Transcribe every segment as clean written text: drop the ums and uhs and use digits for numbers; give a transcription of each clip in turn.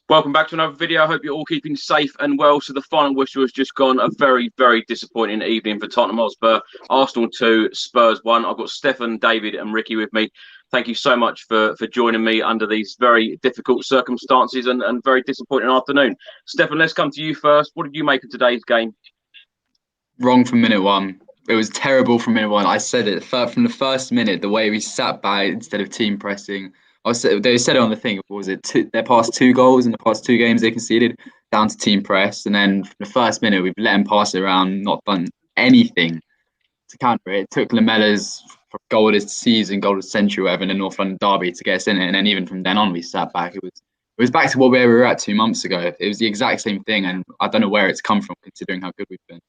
Welcome back to another video. I hope you're all keeping safe and well. So the final whistle has just gone. A very, very disappointing evening for Tottenham Hotspur. Arsenal 2, Spurs 1. I've got Stefan, David and Ricky with me. Thank you so much for joining me under these very difficult circumstances and very disappointing afternoon. Stefan, let's come to you first. What did you make of today's game? Wrong from minute one. It was terrible from minute one. I said it from the first minute, the way we sat back instead of team pressing. They said it on the thing. What was it? Their past 2 goals in the past 2 games they conceded down to team press, and then from the first minute we've let them pass it around, not done anything to counter it. It took Lamela's goal of the season, goal of the century, whatever, in the North London derby to get us in it, and then even from then on we sat back. It was back to where we were at 2 months ago. It was the exact same thing, and I don't know where it's come from considering how good we've been.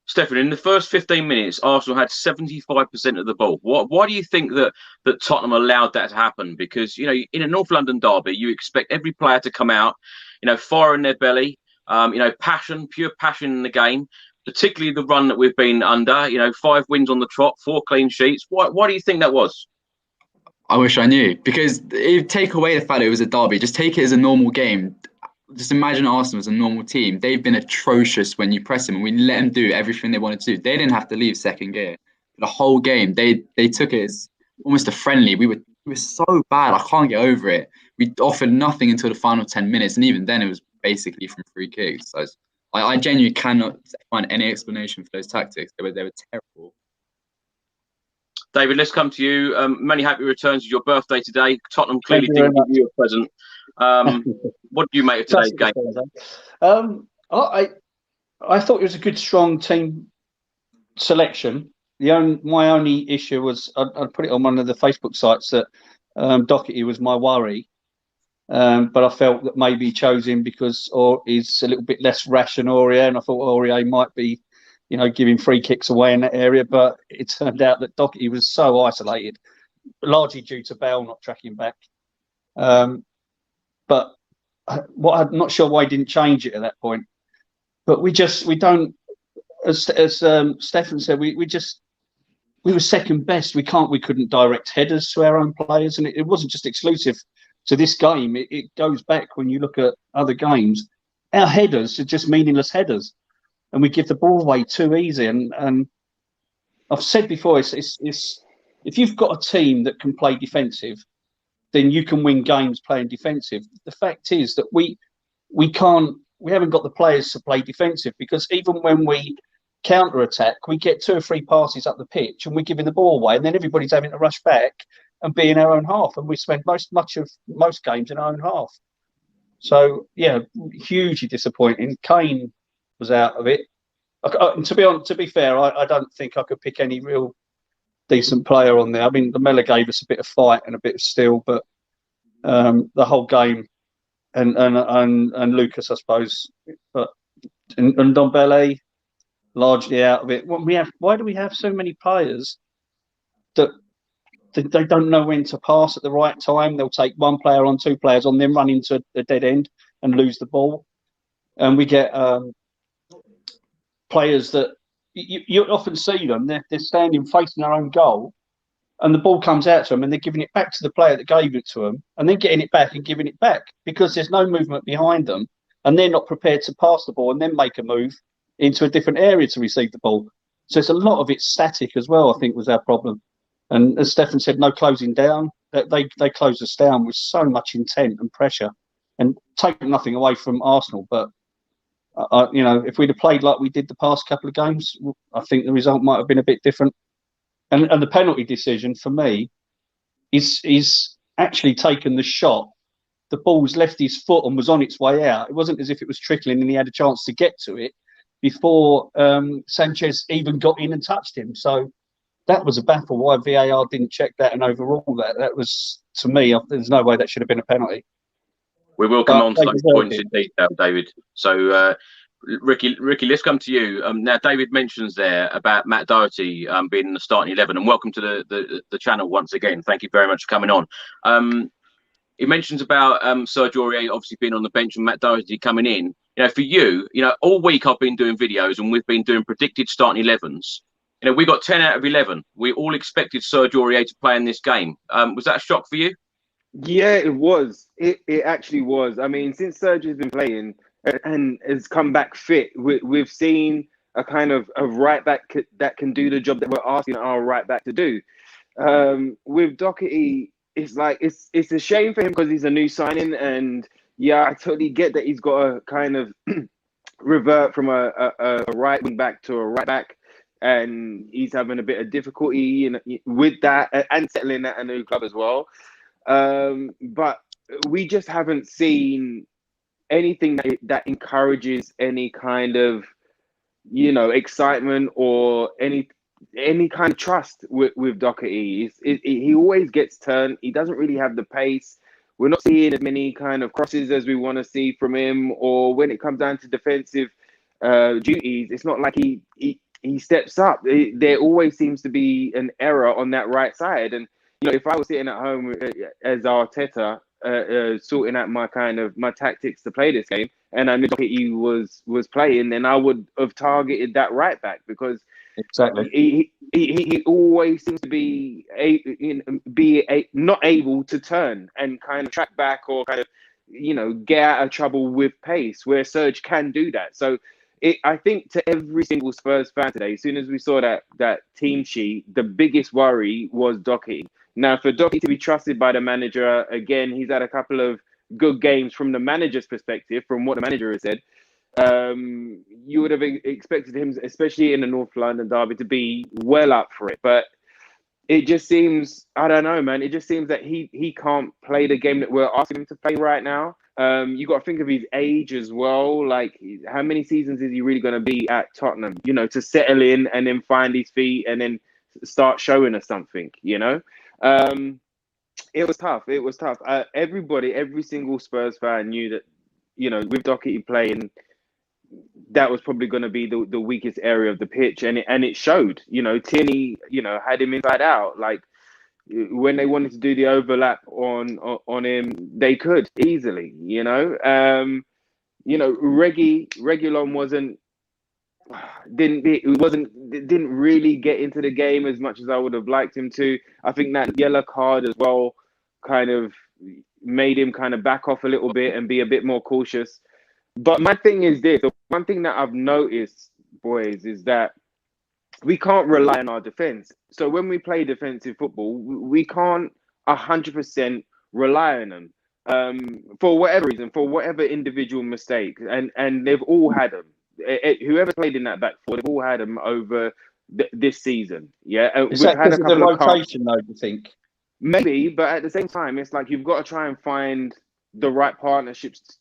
Stefan, in the first 15 minutes, Arsenal had 75% of the ball. Why do you think that Tottenham allowed that to happen? Because, you know, in a North London derby, you expect every player to come out, you know, fire in their belly, you know, passion, pure passion in the game, particularly the run that we've been under, you know, 5 wins on the trot, 4 clean sheets. Why do you think that was? I wish I knew, because if take away the fact that it was a derby, just take it as a normal game. Just imagine Arsenal as a normal team. They've been atrocious when you press them, and we let them do everything they wanted to do. They didn't have to leave second gear for the whole game. They took it as almost a friendly. We were so bad. I can't get over it. We offered nothing until the final 10 minutes, and even then it was basically from free kicks. So I genuinely cannot find any explanation for those tactics. They were terrible. David, let's come to you. Many happy returns. It's your birthday today. Tottenham clearly didn't give you a present. What do you make of today's game? I thought it was a good, strong team selection. My only issue was I put it on one of the Facebook sites that Doherty was my worry, but I felt that maybe he chose him because he's a little bit less rash than Aurier, and I thought Aurier might be, you know, giving free kicks away in that area. But it turned out that Doherty was so isolated, largely due to Bale not tracking back. But I'm not sure why he didn't change it at that point. But we don't, as Stefan said, we were second best. We couldn't direct headers to our own players, and it wasn't just exclusive to this game. It goes back when you look at other games. Our headers are just meaningless headers, and we give the ball away too easy. And I've said before, it's if you've got a team that can play defensive, then you can win games playing defensive. The fact is that we haven't got the players to play defensive, because even when we counter attack, we get 2 or 3 passes up the pitch and we're giving the ball away, and then everybody's having to rush back and be in our own half, and we spend most games in our own half. So yeah, hugely disappointing. Kane was out of it. To be fair, I don't think I could pick any real decent player on there. I mean, Lamela gave us a bit of fight and a bit of steel, but the whole game and Lucas, I suppose, but and Bale largely out of it. Why do we have so many players that they don't know when to pass at the right time? They'll take 1 player on, 2 players on, then run into a dead end and lose the ball. And we get players that you often see them. They're standing facing their own goal, and the ball comes out to them, and they're giving it back to the player that gave it to them, and then getting it back and giving it back, because there's no movement behind them, and they're not prepared to pass the ball and then make a move into a different area to receive the ball. So it's a lot of it static as well, I think, was our problem. And as Stefan said, no closing down. They closed us down with so much intent and pressure, and taking nothing away from Arsenal, but you know, if we'd have played like we did the past couple of games, I think the result might have been a bit different. And the penalty decision for me is actually taken the shot. The ball's left his foot and was on its way out. It wasn't as if it was trickling and he had a chance to get to it before Sanchez even got in and touched him. So that was a baffle why VAR didn't check that and overrule that. That was, to me, there's no way that should have been a penalty. We will come on to those points in detail, David. So, Ricky, let's come to you. Now, David mentions there about Matt Doherty being in the starting 11, and welcome to the channel once again. Thank you very much for coming on. He mentions about Serge Aurier obviously being on the bench and Matt Doherty coming in. You know, for you, you know, all week I've been doing videos and we've been doing predicted starting 11s. You know, we got 10 out of 11. We all expected Serge Aurier to play in this game. Was that a shock for you? Yeah, it was. It actually was. I mean, since Serge has been playing and has come back fit, we've seen a kind of a right back that can do the job that we're asking our right back to do. With Doherty, it's like it's a shame for him because he's a new signing, and yeah, I totally get that he's got to kind of revert from a right wing back to a right back, and he's having a bit of difficulty with that and settling at a new club as well. But we just haven't seen anything that encourages any kind of, excitement or any kind of trust with Doherty. He always gets turned. He doesn't really have the pace. We're not seeing as many kind of crosses as we want to see from him. Or when it comes down to defensive duties, it's not like he steps up. There always seems to be an error on that right side. And if I was sitting at home as Arteta, sorting out my tactics to play this game, and I knew he was playing, then I would have targeted that right back, because exactly he always seems to be not able to turn and kind of track back or kind of get out of trouble with pace, where Serge can do that. So I think to every single Spurs fan today, as soon as we saw that team sheet, the biggest worry was Doherty. Now, for Doherty to be trusted by the manager, again, he's had a couple of good games from the manager's perspective, from what the manager has said. You would have expected him, especially in the North London derby, to be well up for it. But it just seems, I don't know, man. It just seems that he can't play the game that we're asking him to play right now. You got to think of his age as well. Like, how many seasons is he really going to be at Tottenham? To settle in and then find his feet and then start showing us something. It was tough. It was tough. Every single Spurs fan knew that, with Doherty playing, that was probably going to be the weakest area of the pitch, and it showed. Tierney, had him inside out. Like, when they wanted to do the overlap on him, they could easily. Reguilon didn't really get into the game as much as I would have liked him to. I think that yellow card as well kind of made him kind of back off a little bit and be a bit more cautious. But my thing is this: the one thing that I've noticed, boys, is that we can't rely on our defense. So when we play defensive football, we can't 100% rely on them for whatever reason, for whatever individual mistake, and they've all had them. Whoever played in that back four, they've all had them over this season. Yeah, is that because of the rotation, though? Do you think? Maybe, but at the same time, it's like you've got to try and find the right partnerships,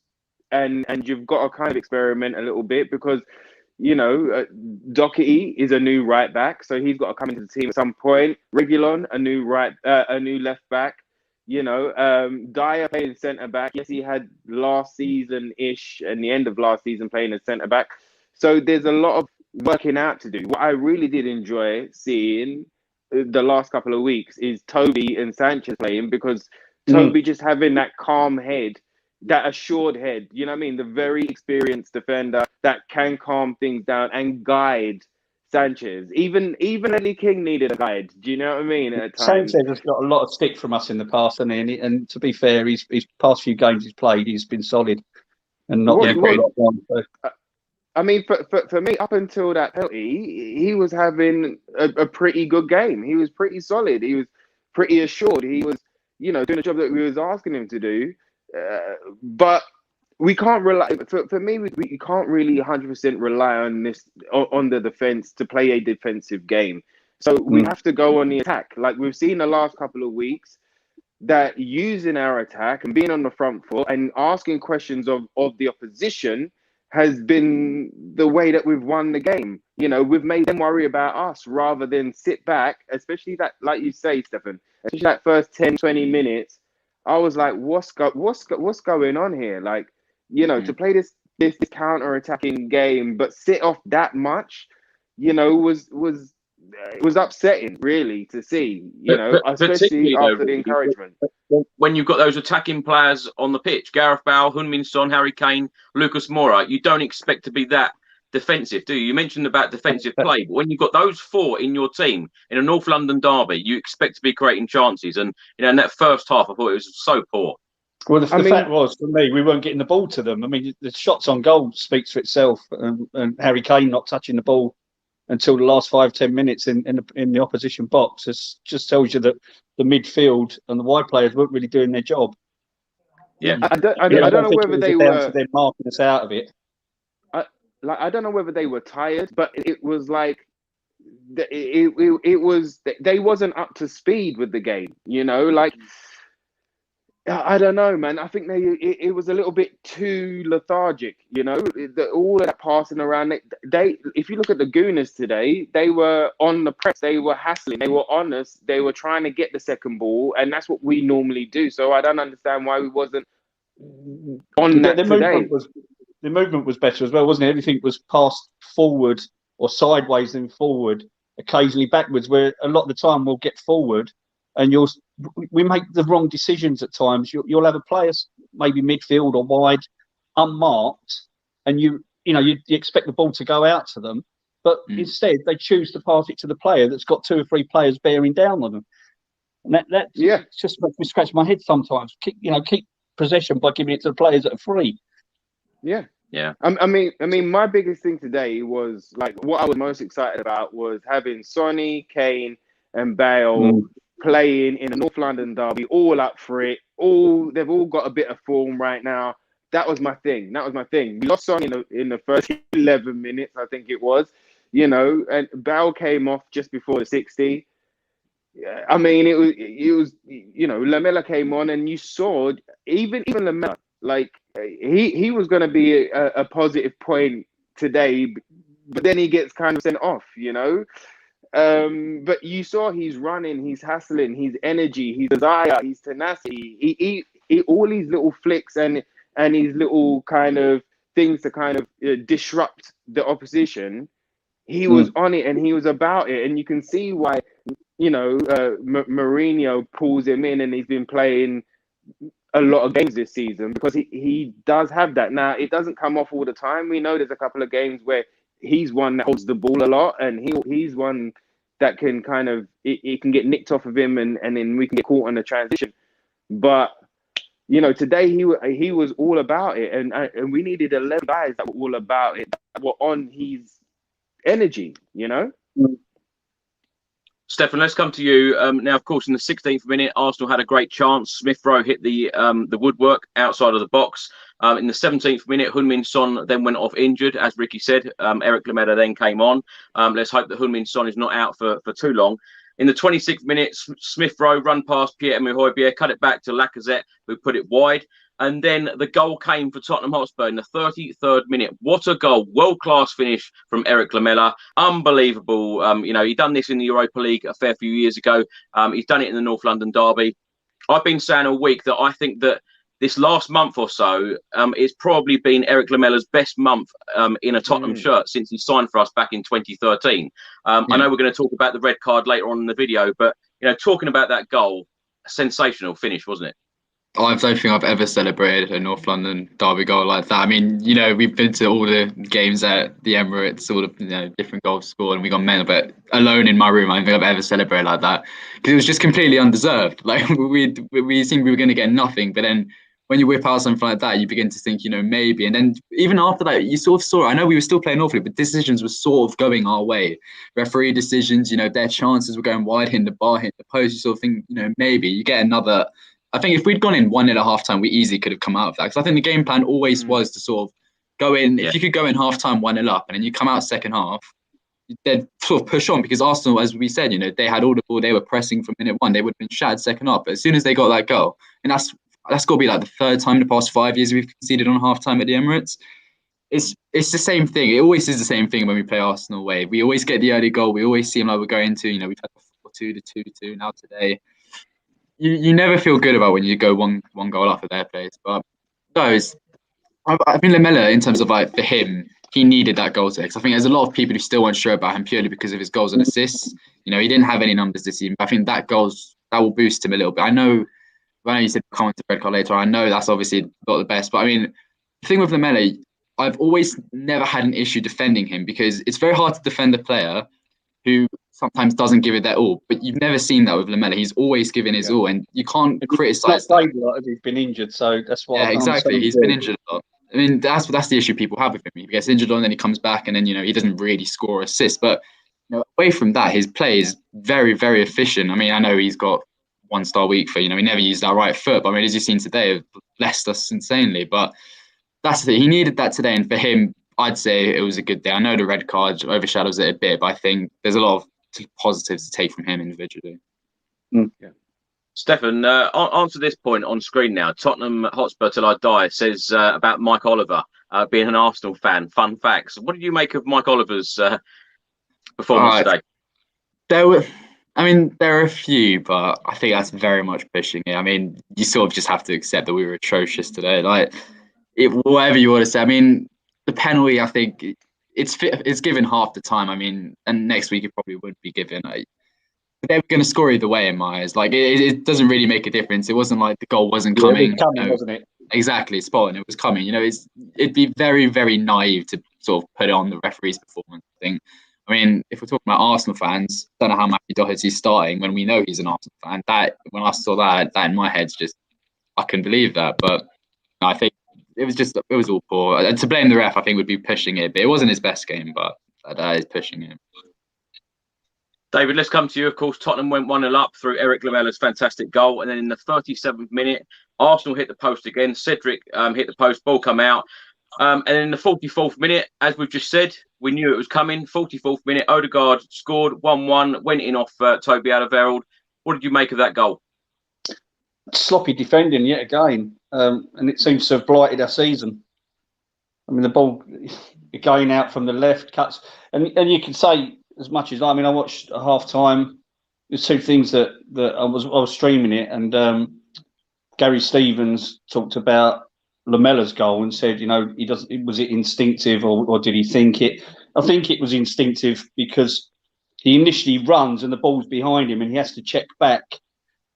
and you've got to kind of experiment a little bit, because Doherty is a new right back, so he's got to come into the team at some point. Reguilon, a new left back. Dyer playing centre back. Yes, he had last season-ish and the end of last season playing as centre back. So there's a lot of working out to do. What I really did enjoy seeing the last couple of weeks is Toby and Sanchez playing, because Toby just having that calm head, that assured head, you know what I mean? The very experienced defender that can calm things down and guide Sanchez. Even Lee King needed a guide. Do you know what I mean? At times, Sanchez has got a lot of stick from us in the past, and to be fair, his past few games he's played, he's been solid and not really put a lot on. So. I mean, for me, up until that penalty, he was having a pretty good game. He was pretty solid. He was pretty assured. He was, doing the job that we was asking him to do. But we can't rely. For me, we can't really 100% rely on the defense to play a defensive game. So we have to go on the attack. Like we've seen the last couple of weeks, that using our attack and being on the front foot and asking questions of the opposition has been the way that we've won the game. We've made them worry about us rather than sit back, especially that, like you say, Stefan, especially that first 10, 20 minutes. I was like, what's going on here? Like, to play this counter-attacking game, but sit off that much, was upsetting, really, to see, especially after the encouragement. When you've got those attacking players on the pitch, Gareth Bale, Heung-min Son, Harry Kane, Lucas Moura, you don't expect to be that defensive, do you? You mentioned about defensive play, but when you've got those 4 in your team in a North London derby, you expect to be creating chances. And in that first half, I thought it was so poor. Well, the fact was, for me, we weren't getting the ball to them. I mean, the shots on goal speaks for itself, and Harry Kane not touching the ball until the last 5-10 minutes in the opposition box just tells you that the midfield and the wide players weren't really doing their job. Yeah, I don't know whether they were marking us out of it. I don't know whether they were tired, but it was like it was they wasn't up to speed with the game. Like. I don't know, man. I think it was a little bit too lethargic, all of that passing around. They, if you look at the Gooners today, they were on the press, they were hassling, they were honest, they were trying to get the second ball, and that's what we normally do. So I don't understand why we wasn't on that today. The movement was better as well, wasn't it? Everything was passed forward or sideways and forward, occasionally backwards, where a lot of the time we'll get forward and we make the wrong decisions at times. You'll have a player, maybe midfield or wide, unmarked, and you expect the ball to go out to them, but instead they choose to pass it to the player that's got 2 or 3 players bearing down on them. And that just makes me scratch my head sometimes. Keep possession by giving it to the players that are free. Yeah. Yeah. I mean, my biggest thing today was like what I was most excited about was having Sonny, Kane, and Bale playing in a North London derby, all up for it. They've all got a bit of form right now. That was my thing. We lost Sonny in the first 11 minutes, I think it was, and Bale came off just before the 60. I mean, it was Lamela came on, and you saw even Lamela, like he was going to be a positive point today, but then he gets kind of sent off, But you saw he's running, he's hustling, his energy, his desire, his tenacity. He all these little flicks and his little kind of things to kind of disrupt the opposition. He was on it and he was about it, and you can see why Mourinho pulls him in, and he's been playing a lot of games this season because he does have that. Now it doesn't come off all the time. We know there's a couple of games where he's one that holds the ball a lot, and he's one that can kind of it can get nicked off of him, and then we can get caught on the transition. But today he was all about it, and we needed 11 guys that were all about it, that were on his energy. Stefan, let's come to you now. Of course, in the 16th minute, Arsenal had a great chance. Smith Rowe hit the woodwork outside of the box. In the 17th minute, Heung-min Son then went off injured, as Ricky said. Eric Lamela then came on. Let's hope that Heung-min Son is not out for too long. In the 26th minute, Smith Rowe run past Pierre-Emile Højbjerg, cut it back to Lacazette, who put it wide. And then the goal came for Tottenham Hotspur in the 33rd minute. What a goal. World-class finish from Eric Lamela. Unbelievable. He done this in the Europa League a fair few years ago. He's done it in the North London derby. I've been saying all week that I think that this last month or so, it's probably been Eric Lamela's best month in a Tottenham shirt since he signed for us back in 2013. I know we're going to talk about the red card later on in the video, but, talking about that goal, a sensational finish, wasn't it? I don't think I've ever celebrated a North London derby goal like that. I mean, we've been to all the games at the Emirates, all the different goals scored, and we got mental. But alone in my room, I don't think I've ever celebrated like that because it was just completely undeserved. Like we seemed we were going to get nothing, but then when you whip out something like that, you begin to think, maybe. And then even after that, you sort of saw. I know we were still playing awfully, but decisions were sort of going our way. Referee decisions, their chances were going wide, hitting the bar, hitting the post. You sort of think, maybe you get another. I think if we'd gone in 1-0 at half time, we easily could have come out of that. Because I think the game plan always was to sort of go in. If you could go in half time 1-0 up, and then you come out second half, they'd sort of push on because Arsenal, as we said, they had all the ball. They were pressing from minute one. They would have been shattered second half. But as soon as they got that goal, and that's got to be like the third time in the past 5 years we've conceded on half time at the Emirates. It's the same thing. It always is the same thing when we play Arsenal away. We always get the early goal. We always seem like we're going to. We've had the 4-2, the 2-2 now today. You never feel good about when you go one goal up at their place. But those, I think Lamela, in terms of for him, he needed that goal today. I think there's a lot of people who still weren't sure about him purely because of his goals and assists. He didn't have any numbers this season. But I think that will boost him a little bit. I know you said comment to red card later. I know that's obviously not the best. But I mean, the thing with Lamela, I've always never had an issue defending him because it's very hard to defend a player who sometimes doesn't give it their all. But you've never seen that with Lamela. He's always given his all, and you can't criticise that. He's not played a lot, he's been injured, so that's what. Yeah, exactly. He's been injured a lot. I mean, that's the issue people have with him. He gets injured and then he comes back, and then he doesn't really score assists. But away from that, his play is very, very efficient. I mean, I know he's got 1-star week for he never used that right foot. But I mean, as you've seen today, blessed us insanely. But that's the thing. He needed that today, and for him, I'd say it was a good day. I know the red card overshadows it a bit, but I think there's a lot of positives to take from him individually. Yeah. Stefan, answer this point on screen now. Tottenham Hotspur Till I Die says about Mike Oliver being an Arsenal fan. Fun facts. What did you make of Mike Oliver's performance today? There are a few, but I think that's very much pushing it. I mean, you sort of just have to accept that we were atrocious today. Whatever you want to say. I mean, the penalty, I think it's given half the time. I mean, and next week it probably would be given. They were going to score either way in my eyes. It doesn't really make a difference. It wasn't like the goal wasn't coming. It was coming, wasn't it? Exactly, spot on. It was coming. It'd be very, very naive to sort of put it on the referee's performance thing. I mean, if we're talking about Arsenal fans, don't know how Matthew Doherty's starting when we know he's an Arsenal fan. When I saw that in my head's just, I couldn't believe that. But I think it was all poor. And to blame the ref, I think, would be pushing it. But it wasn't his best game, but that is pushing it. David, let's come to you. Of course, Tottenham went 1-0 up through Eric Lamela's fantastic goal. And then in the 37th minute, Arsenal hit the post again. Cedric hit the post, ball come out. And in the 44th minute, as we've just said, we knew it was coming. 44th minute, Odegaard scored 1-1, went in off Toby Alderweireld. What did you make of that goal? Sloppy defending yet again. And it seems to have blighted our season. I mean, the ball going out from the left, cuts. And you can say, as much as I watched a half time. There's two things that I was streaming it, and Gary Stevens talked about Lamela's goal and said, was it instinctive or did he think it? I think it was instinctive because he initially runs and the ball's behind him and he has to check back,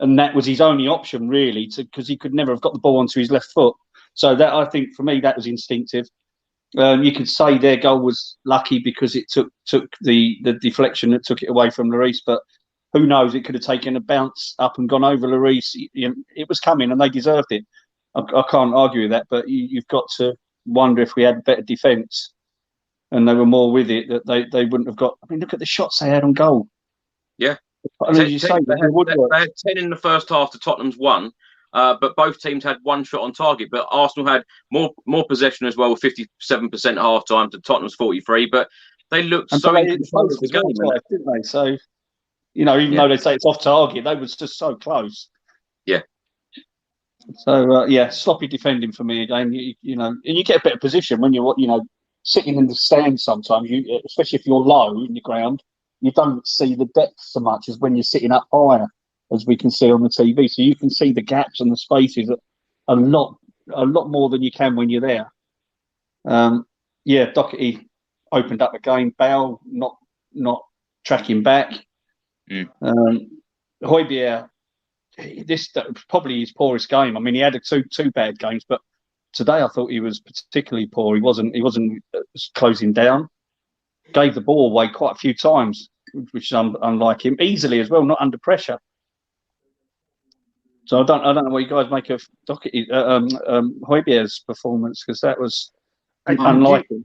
and that was his only option really, because he could never have got the ball onto his left foot. So that, I think, for me, that was instinctive. You could say their goal was lucky because it took the deflection that took it away from Lloris, but who knows? It could have taken a bounce up and gone over Lloris. It was coming and they deserved it. I can't argue with that, but you've got to wonder if we had better defence and they were more with it, that they wouldn't have got. I mean, look at the shots they had on goal. Yeah. They had 10 in the first half to Tottenham's 1. But both teams had one shot on target. But Arsenal had more possession as well, with 57% half time to Tottenham's 43. But they looked so in control of the game, didn't they? So, even though they say it's off target, they was just so close. Yeah. So sloppy defending for me again. And you get a better position when you're sitting in the stand. Sometimes especially if you're low in the ground, you don't see the depth so much as when you're sitting up higher, as we can see on the TV. So you can see the gaps and the spaces a lot more than you can when you're there. Doherty opened up again. Bale not tracking back. Højbjerg, this probably his poorest game. I mean, he had two bad games, but today I thought he was particularly poor. He wasn't closing down. Gave the ball away quite a few times, which is unlike him. Easily as well, not under pressure. So I don't know what you guys make of Højbjerg's performance, because that was unlike him.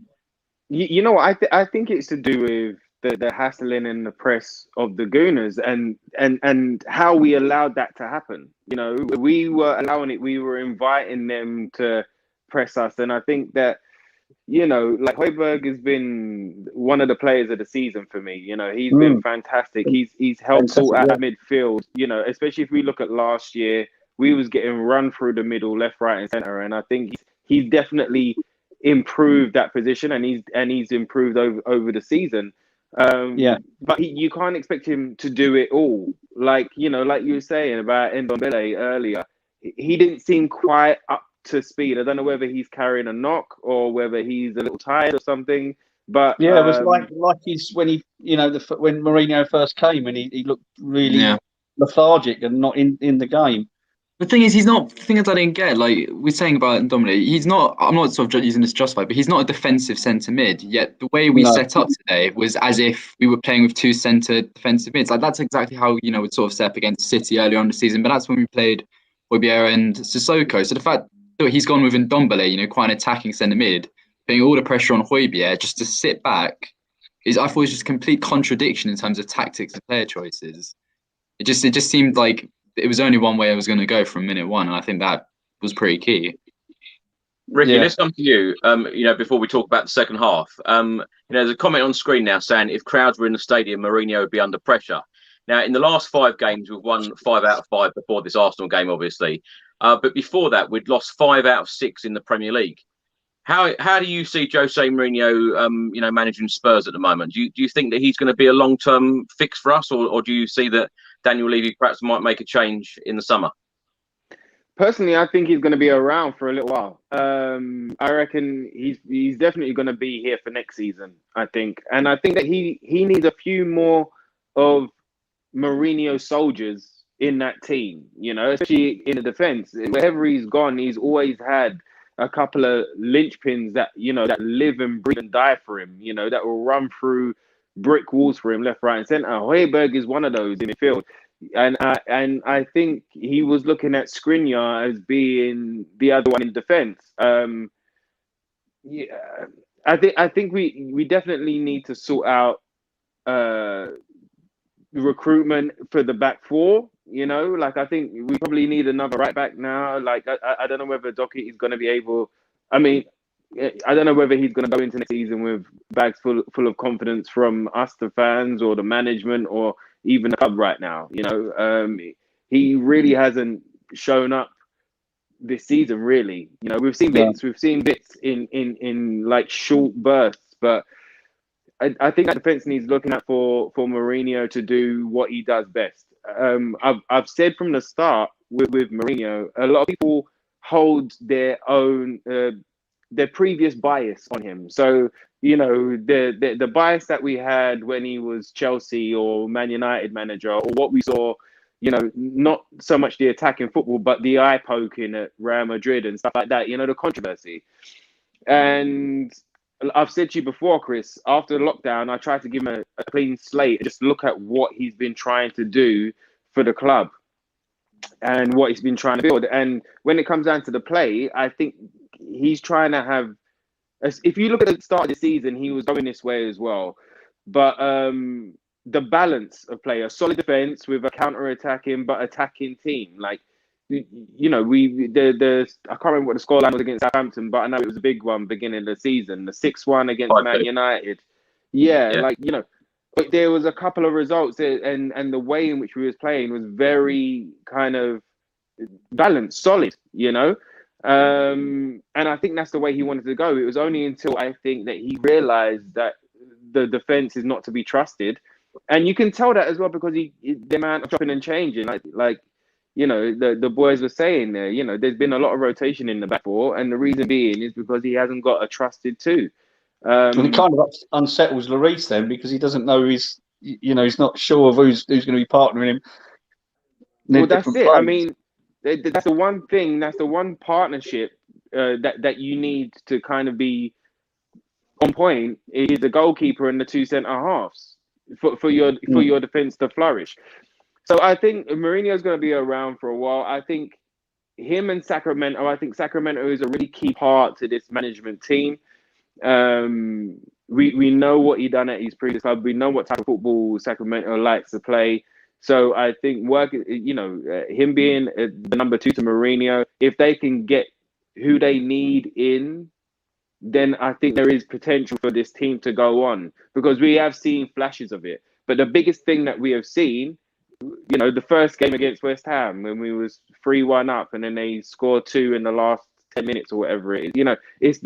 You know what? I think it's to do with the hassling and the press of the Gooners and how we allowed that to happen. We were allowing it. We were inviting them to press us, and I think that Højbjerg has been one of the players of the season for me. He's been fantastic. He's helpful at midfield. Especially if we look at last year, we was getting run through the middle, left, right, and centre, and I think he's definitely improved that position, and he's improved over the season. But you can't expect him to do it all. Like you were saying about Ndombele earlier, he didn't seem quite up to speed. I don't know whether he's carrying a knock or whether he's a little tired or something. But it was like he's when when Mourinho first came and he looked really lethargic and not in the game. The thing is, he's not. The thing is, I didn't get. Like we're saying about Dominic, he's not. I'm not sort of using this to justify, but he's not a defensive centre mid. Yet the way we set up today was as if we were playing with two centre defensive mids. Like that's exactly how we'd sort of set up against City earlier on the season. But that's when we played Højbjerg and Sissoko. So the fact that he's gone with Ndombele, quite an attacking centre mid, putting all the pressure on Højbjerg just to sit back, I thought it was just a complete contradiction in terms of tactics and player choices. It just seemed like it was only one way I was going to go from minute one, and I think that was pretty key. Ricky, let's come to you. Before we talk about the second half, there's a comment on screen now saying if crowds were in the stadium, Mourinho would be under pressure. Now, in the last 5 games, we've won 5 out of 5 before this Arsenal game, obviously. But before that, we'd lost 5 out of 6 in the Premier League. How do you see Jose Mourinho, managing Spurs at the moment? Do you think that he's going to be a long-term fix for us, or do you see that Daniel Levy perhaps might make a change in the summer? Personally, I think he's going to be around for a little while. I reckon he's definitely going to be here for next season, I think. And I think that he needs a few more of Mourinho soldiers in that team, especially in the defense. Wherever he's gone, he's always had a couple of linchpins that, that live and breathe and die for him, that will run through brick walls for him left, right, and centre. Højbjerg is one of those in the field. And I think he was looking at Skriniar as being the other one in defence. I think we definitely need to sort out recruitment for the back four. I think we probably need another right back now. I don't know whether Doherty is going to be able. I mean, I don't know whether he's going to go into next season with bags full of confidence from us, the fans, or the management, or even the club right now. He really hasn't shown up this season. Really, we've seen bits. We've seen bits in like short bursts, but I think that defense needs looking at for Mourinho to do what he does best. I've said from the start with Mourinho, a lot of people hold their own their previous bias on him. So the bias that we had when he was Chelsea or Man United manager, or what we saw, not so much the attacking football, but the eye poking at Real Madrid and stuff like that. The controversy. And I've said to you before, Chris, after the lockdown, I tried to give him a clean slate and just look at what he's been trying to do for the club and what he's been trying to build. And when it comes down to the play, I think he's trying to have, if you look at the start of the season, he was going this way as well. But the balance of play, a solid defense with a counter-attacking but attacking team. I can't remember what the scoreline was against Southampton, but I know it was a big one beginning of the season. The 6-1 against Man United. But there was a couple of results and the way in which we was playing was very kind of balanced, solid, and I think that's the way he wanted to go. It was only until I think that he realized that the defense is not to be trusted. And you can tell that as well because the amount of chopping and changing, the boys were saying there, there's been a lot of rotation in the back four, and the reason being is because he hasn't got a trusted two. And it kind of unsettles Lloris then because he doesn't know he's not sure of who's going to be partnering him. Well, that's it. Players. I mean, that's the one thing. That's the one partnership that you need to kind of be on point is the goalkeeper and the 2 centre halves for your defense to flourish. So I think Mourinho is going to be around for a while. I think him and Sacramento. I think Sacramento is a really key part to this management team. We know what he done at his previous club. We know what type of football Sacramento likes to play. So I think him being the number 2 to Mourinho, if they can get who they need in, then I think there is potential for this team to go on because we have seen flashes of it. But the biggest thing that we have seen, the first game against West Ham when we was 3-1 up and then they scored 2 in the last 10 minutes or whatever it is,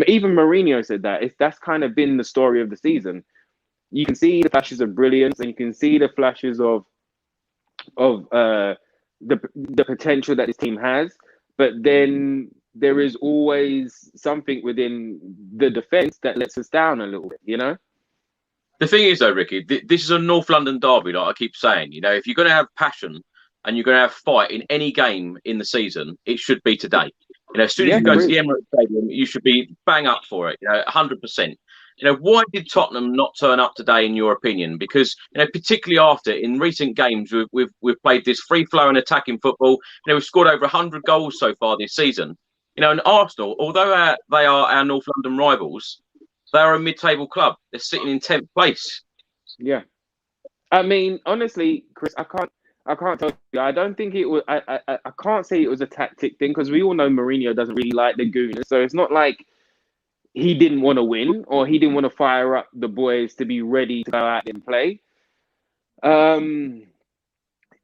even Mourinho said that's kind of been the story of the season. You can see the flashes of brilliance and you can see the flashes of the potential that this team has, but then there is always something within the defense that lets us down a little bit, The thing is, though, Ricky, this is a North London derby, like I keep saying. If you're going to have passion, and you're going to have a fight in any game in the season, it should be today. As soon as you go to the Emirates Stadium, you should be bang up for it. 100%. Why did Tottenham not turn up today, in your opinion? Because particularly after in recent games, we've played this free-flowing attacking football. We've scored over 100 goals so far this season. And Arsenal, although they are our North London rivals, they are a mid-table club. They're sitting in 10th place. Yeah, I mean, honestly, Chris, I can't tell you. I don't think it was. I can't say it was a tactic thing, because we all know Mourinho doesn't really like the Gooners. So it's not like he didn't want to win or he didn't want to fire up the boys to be ready to go out and play.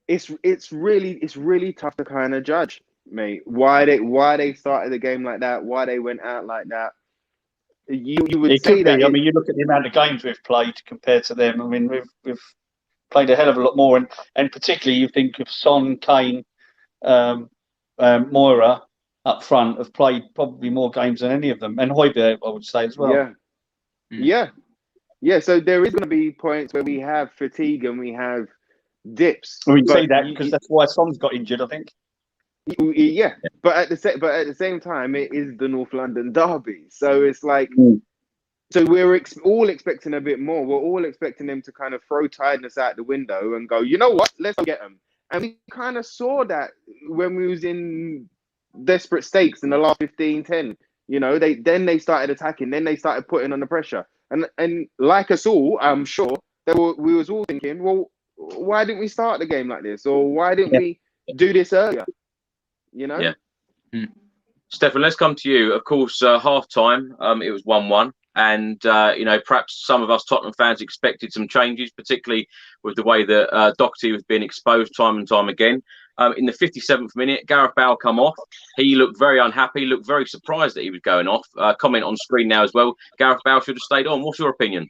It's really tough to kind of judge, mate. Why they started the game like that? Why they went out like that? You would say that. I mean, you look at the amount of games we've played compared to them. I mean, we've played a hell of a lot more, and particularly you think of Son, Kane, Moira up front have played probably more games than any of them, and Højbjerg, I would say as well. Yeah. So there is going to be points where we have fatigue and we have dips. We say that because that's why Son's got injured, I think. Yeah, but at the same time, it is the North London derby, so it's like, so we're all expecting a bit more. We're all expecting them to kind of throw tiredness out the window and go, you know what, let's go get them. And we kind of saw that when we was in desperate stakes in the last 15-10. They started attacking, then they started putting on the pressure, and like us all, I'm sure we was all thinking, well, why didn't we start the game like this, or why didn't we do this earlier? Yeah. Stefan, let's come to you. Of course, half time, it was 1-1. And, perhaps some of us Tottenham fans expected some changes, particularly with the way that Doherty was being exposed time and time again. In the 57th minute, Gareth Bale come off. He looked very unhappy, looked very surprised that he was going off. Comment on screen now as well. Gareth Bale should have stayed on. What's your opinion?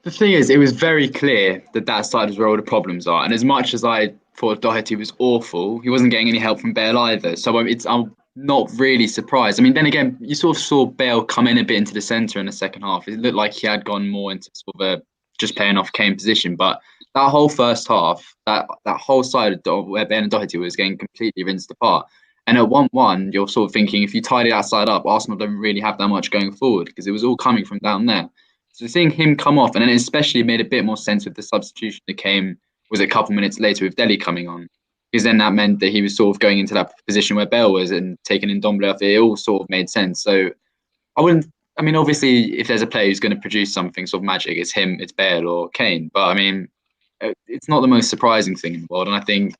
The thing is, it was very clear that side is where all the problems are. And as much as I thought Doherty was awful, he wasn't getting any help from Bale either. So I'm not really surprised. I mean, then again, you sort of saw Bale come in a bit into the centre in the second half. It looked like he had gone more into sort of just playing off Kane position. But that whole first half, that whole side of where Bale and Doherty was getting completely rinsed apart. And at 1-1, you're sort of thinking, if you tidy that side up, Arsenal don't really have that much going forward, because it was all coming from down there. So seeing him come off, and then especially made a bit more sense with the substitution that came, was a couple minutes later with Dele coming on. Because then that meant that he was sort of going into that position where Bale was and taking in Ndombele off. It all sort of made sense. So obviously, if there's a player who's going to produce something sort of magic, it's him, it's Bale or Kane. But I mean, it's not the most surprising thing in the world. And I think,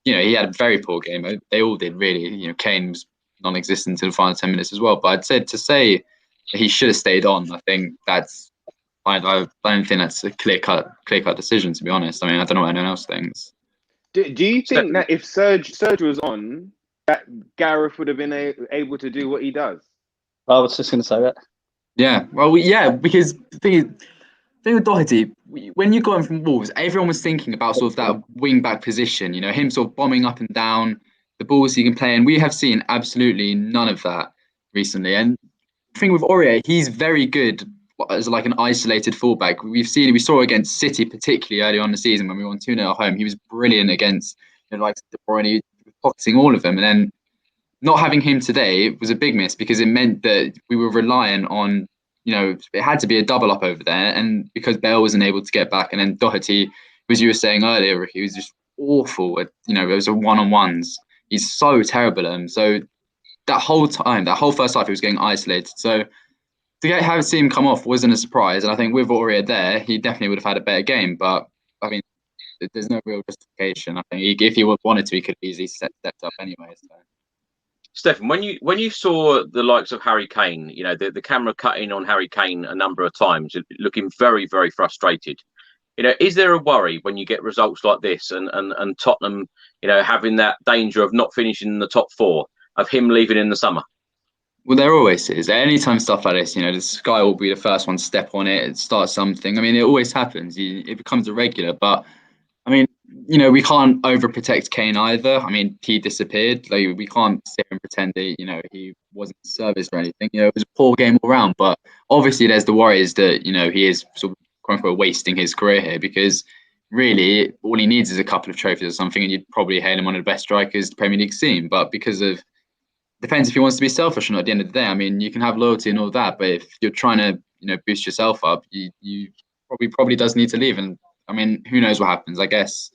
he had a very poor game. They all did, really. Kane was non-existent in the final 10 minutes as well. But I'd say to say that he should have stayed on, I think I don't think that's a clear-cut decision, to be honest. I mean, I don't know what anyone else thinks. Do you think that if Serge was on, that Gareth would have been able to do what he does? I was just going to say that. Yeah, well, because the thing with Doherty, when you got him from Wolves, everyone was thinking about sort of that wing-back position, him sort of bombing up and down, the balls he can play, and we have seen absolutely none of that recently. And the thing with Aurier, he's very good as like an isolated fullback. We saw against City, particularly early on in the season when we won 2-0 at home. He was brilliant against like De Bruyne, he was pocketing all of them. And then not having him today was a big miss, because it meant that we were relying on, it had to be a double up over there. And because Bale wasn't able to get back, and then Doherty, as you were saying earlier, he was just awful at, it was a one-on-ones. He's so terrible at them. So that whole first half, he was getting isolated. So to have seen him come off wasn't a surprise. And I think with Aurier there, he definitely would have had a better game. But I mean, there's no real justification. I think if he wanted to, he could have easily stepped up anyway. So. Stefan, when you saw the likes of Harry Kane, the camera cut in on Harry Kane a number of times, looking very, very frustrated. Is there a worry when you get results like this and Tottenham, having that danger of not finishing in the top four, of him leaving in the summer? Well, there always is. Anytime stuff like this, the Sky will be the first one to step on it and start something. I mean, it always happens. It becomes a regular. But, I mean, we can't overprotect Kane either. I mean, he disappeared. Like, we can't sit and pretend that, he wasn't serviced or anything. It was a poor game all round. But obviously, there's the worries that, he is sort of, quote unquote, wasting his career here, because really, all he needs is a couple of trophies or something, and you'd probably hail him one of the best strikers the Premier League's seen. But because of, depends if he wants to be selfish or not. At the end of the day, I mean, you can have loyalty and all that, but if you're trying to, boost yourself up, you probably does need to leave. And I mean, who knows what happens? I guess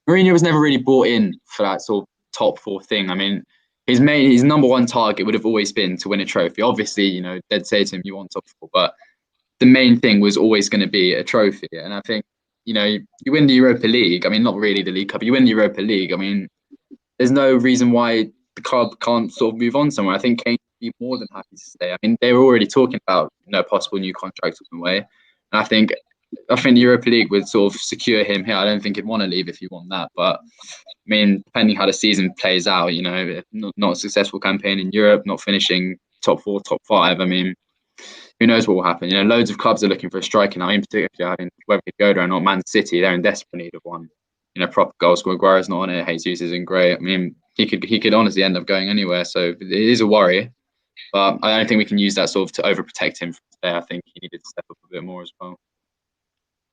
Mourinho was never really bought in for that sort of top 4 thing. I mean, his number 1 target would have always been to win a trophy. Obviously, they'd say to him, you want top 4, but the main thing was always going to be a trophy. And I think, you win the Europa League. I mean, not really the League Cup. You win the Europa League. I mean, there's no reason why the club can't sort of move on somewhere. I think Kane would be more than happy to stay. I mean, they were already talking about possible new contracts on the way. And I think the Europa League would sort of secure him here. I don't think he'd want to leave if he won that. But I mean, depending how the season plays out, not a successful campaign in Europe, not finishing top 4, top 5. I mean, who knows what will happen? Loads of clubs are looking for a striker now. In particular, whether he'd go there or not, Man City, they're in desperate need of one. Proper goal scorer. Aguero's not on it. Jesus isn't great. I mean, he could honestly end up going anywhere. So it is a worry. But I don't think we can use that sort of to overprotect him from today. I think he needed to step up a bit more as well.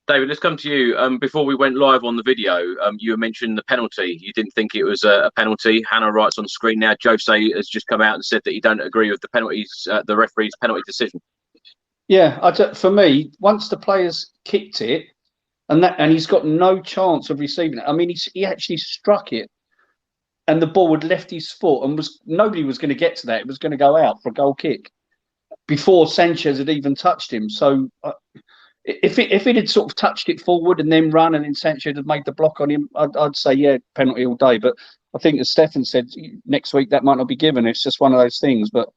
David, let's come to you. Before we went live on the video, you mentioned the penalty. You didn't think it was a penalty. Hannah writes on screen now, Jose has just come out and said that he don't agree with the referee's penalty decision. Yeah, for me, once the players kicked it, and he's got no chance of receiving it. I mean, he actually struck it, and the ball had left his foot, and nobody was going to get to that. It was going to go out for a goal kick before Sanchez had even touched him. So if it had sort of touched it forward and then run, and then Sanchez had made the block on him, I'd say yeah, penalty all day. But I think, as Stefan said, next week that might not be given. It's just one of those things. But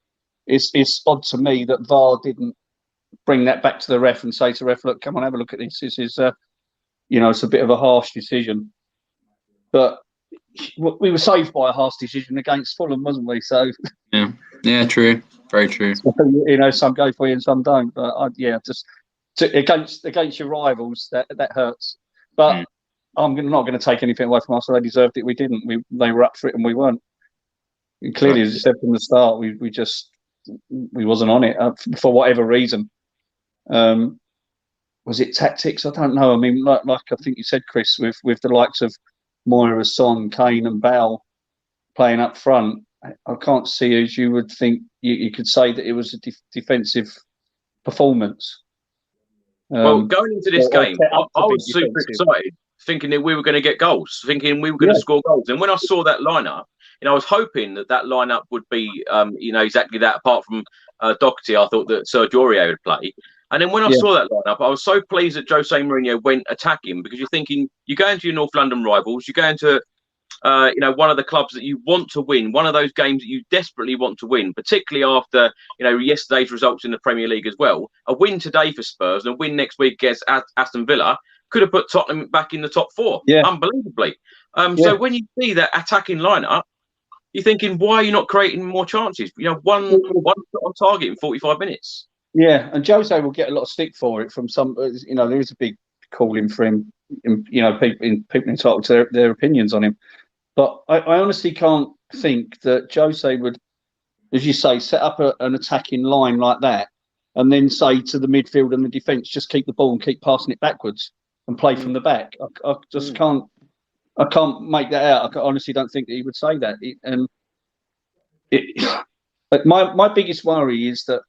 it's odd to me that VAR didn't bring that back to the ref and say to the ref, look, come on, have a look at this. This is it's a bit of a harsh decision, but we were saved by a harsh decision against Fulham, wasn't we? So yeah, true, very true. Some go for you and some don't. But just against your rivals, that hurts. But I'm not going to take anything away from us. They deserved it. We didn't. They were up for it and we weren't. And clearly, as you said from the start, we wasn't on it for whatever reason. Was it tactics? I don't know. I mean, like I think you said, Chris, with the likes of Moira, Son, Kane, and Bale playing up front, I can't see as you would think you could say that it was a defensive performance. Well, going into this game, I was super excited, thinking that we were going to get goals, thinking we were going to score goals. And when I saw that lineup, I was hoping that lineup would be, exactly that. Apart from Doherty, I thought that Sergio Aurier would play. And then when I saw that lineup, I was so pleased that Jose Mourinho went attacking, because you're thinking, you're going to your North London rivals, you're going to, one of the clubs that you want to win, one of those games that you desperately want to win, particularly after, yesterday's results in the Premier League as well. A win today for Spurs and a win next week against Aston Villa could have put Tottenham back in the top 4, unbelievably. So when you see that attacking lineup, you're thinking, why are you not creating more chances? One on target in 45 minutes. Yeah, and Jose will get a lot of stick for it from some. There is a big calling for him. People entitled to their opinions on him. But I honestly can't think that Jose would, as you say, set up an attacking line like that, and then say to the midfield and the defence, just keep the ball and keep passing it backwards and play from the back. I just can't. I can't make that out. I honestly don't think that he would say that. But my biggest worry is that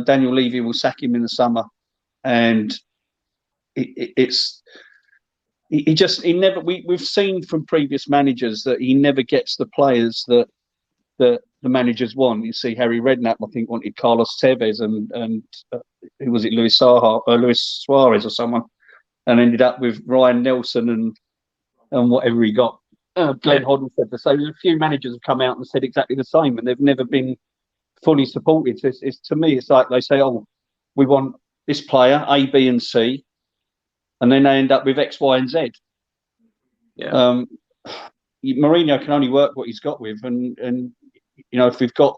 Daniel Levy will sack him in the summer, and he never. We've seen from previous managers that he never gets the players that the managers want. You see, Harry Redknapp, I think, wanted Carlos Tevez and who was it, Luis Suarez or someone, and ended up with Ryan Nelson and whatever he got. Glenn Hoddle said the same. A few managers have come out and said exactly the same, and they've never been fully supported. So to me, it's like they say, "Oh, we want this player A, B, and C," and then they end up with X, Y, and Z. Yeah. Mourinho can only work what he's got with, and if we've got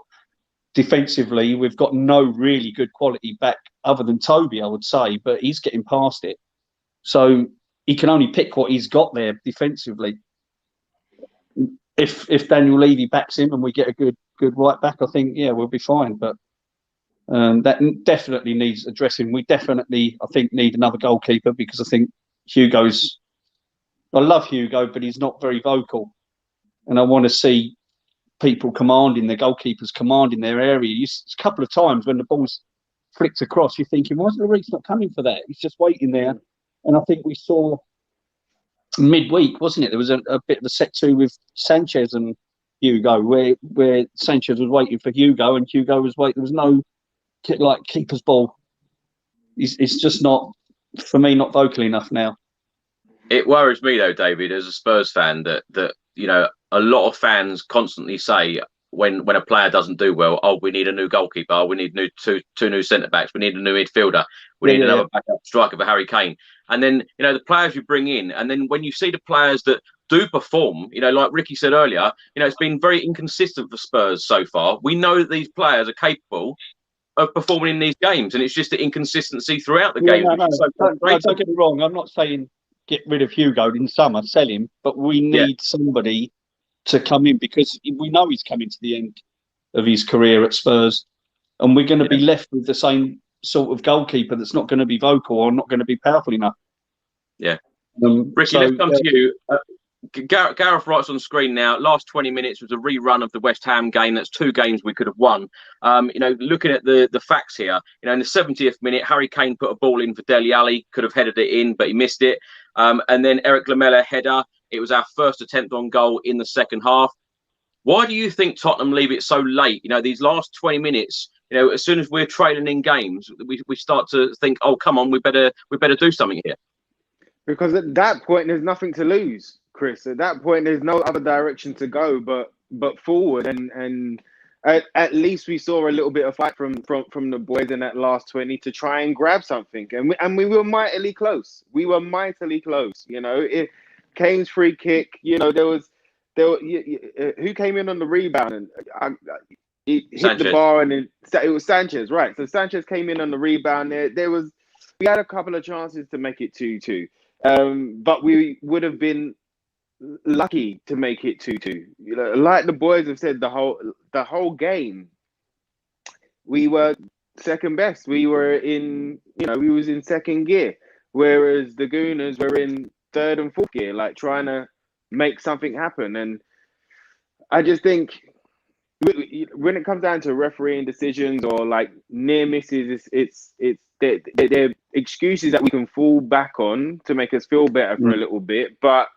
defensively, we've got no really good quality back other than Toby, I would say, but he's getting past it. So he can only pick what he's got there defensively. If Daniel Levy backs him and we get a good right back, I think we'll be fine. But That definitely needs addressing. We definitely, I think, need another goalkeeper, because I think I love Hugo, but he's not very vocal. And I want to see people commanding, their goalkeepers commanding their area. A couple of times when the ball's flicked across, you're thinking, why is Lloris not coming for that? He's just waiting there. And I think we saw midweek, wasn't it? There was a bit of a set two with Sanchez and Hugo, where Sanchez was waiting for Hugo and Hugo was waiting. There was no keeper's ball. It's just not, for me, not vocal enough now. It worries me though, David, as a Spurs fan, that a lot of fans constantly say when a player doesn't do well, oh, we need a new goalkeeper, oh, we need two new centre backs, we need a new midfielder, we need another backup striker for Harry Kane. And then the players you bring in, and then when you see the players that do perform, like Ricky said earlier, it's been very inconsistent for Spurs so far. We know that these players are capable of performing in these games, and it's just the inconsistency throughout the game. Don't get me wrong. I'm not saying get rid of Hugo in summer, sell him, but we need somebody to come in, because we know he's coming to the end of his career at Spurs, and we're going to be left with the same sort of goalkeeper that's not going to be vocal or not going to be powerful enough. Yeah. Ricky, let's come to you. Gareth writes on screen now, last 20 minutes was a rerun of the West Ham game. That's 2 games we could have won. Looking at the facts here, in the 70th minute, Harry Kane put a ball in for Dele Alli, could have headed it in, but he missed it. And then Eric Lamela header. It was our first attempt on goal in the second half. Why do you think Tottenham leave it so late? These last 20 minutes, as soon as we're trailing in games, we start to think, oh, come on, we better do something here. Because at that point, there's nothing to lose, Chris. At that point, there's no other direction to go but forward. And at least we saw a little bit of fight from the boys in that last 20 to try and grab something. And we were mightily close. If Kane's free kick, there was who came in on the rebound and he hit Sanchez. The bar, and it was Sanchez, right? So Sanchez came in on the rebound. We had a couple of chances to make it 2-2. But we would have been lucky to make it 2-2. Like the boys have said, the whole game, we were second best. We were in, we was in second gear, whereas the Gooners were in third and fourth gear, like trying to make something happen. And I just think when it comes down to refereeing decisions or like near misses, they're excuses that we can fall back on to make us feel better for a little bit. But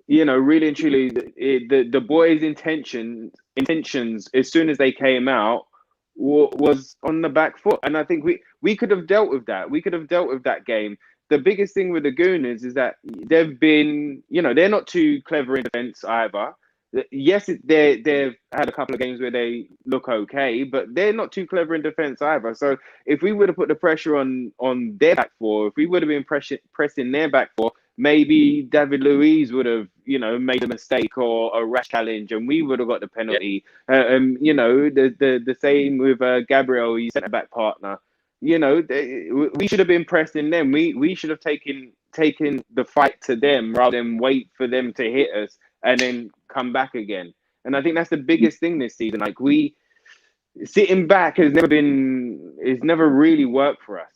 really and truly, the boys' intentions as soon as they came out was on the back foot, and I think we could have dealt with that. We could have dealt with that game. The biggest thing with the Gooners is that they've been, they're not too clever in defense either. Yes, they've had a couple of games where they look okay, but they're not too clever in defense either. So if we would have put the pressure on their back four, if we would have been pressing their back four, maybe David Luiz would have, made a mistake or a rash challenge, and we would have got the penalty. The same with Gabriel, his centre back partner. We should have been pressing them. We should have taken the fight to them rather than wait for them to hit us and then come back again. And I think that's the biggest thing this season. Like, sitting back has never really worked for us.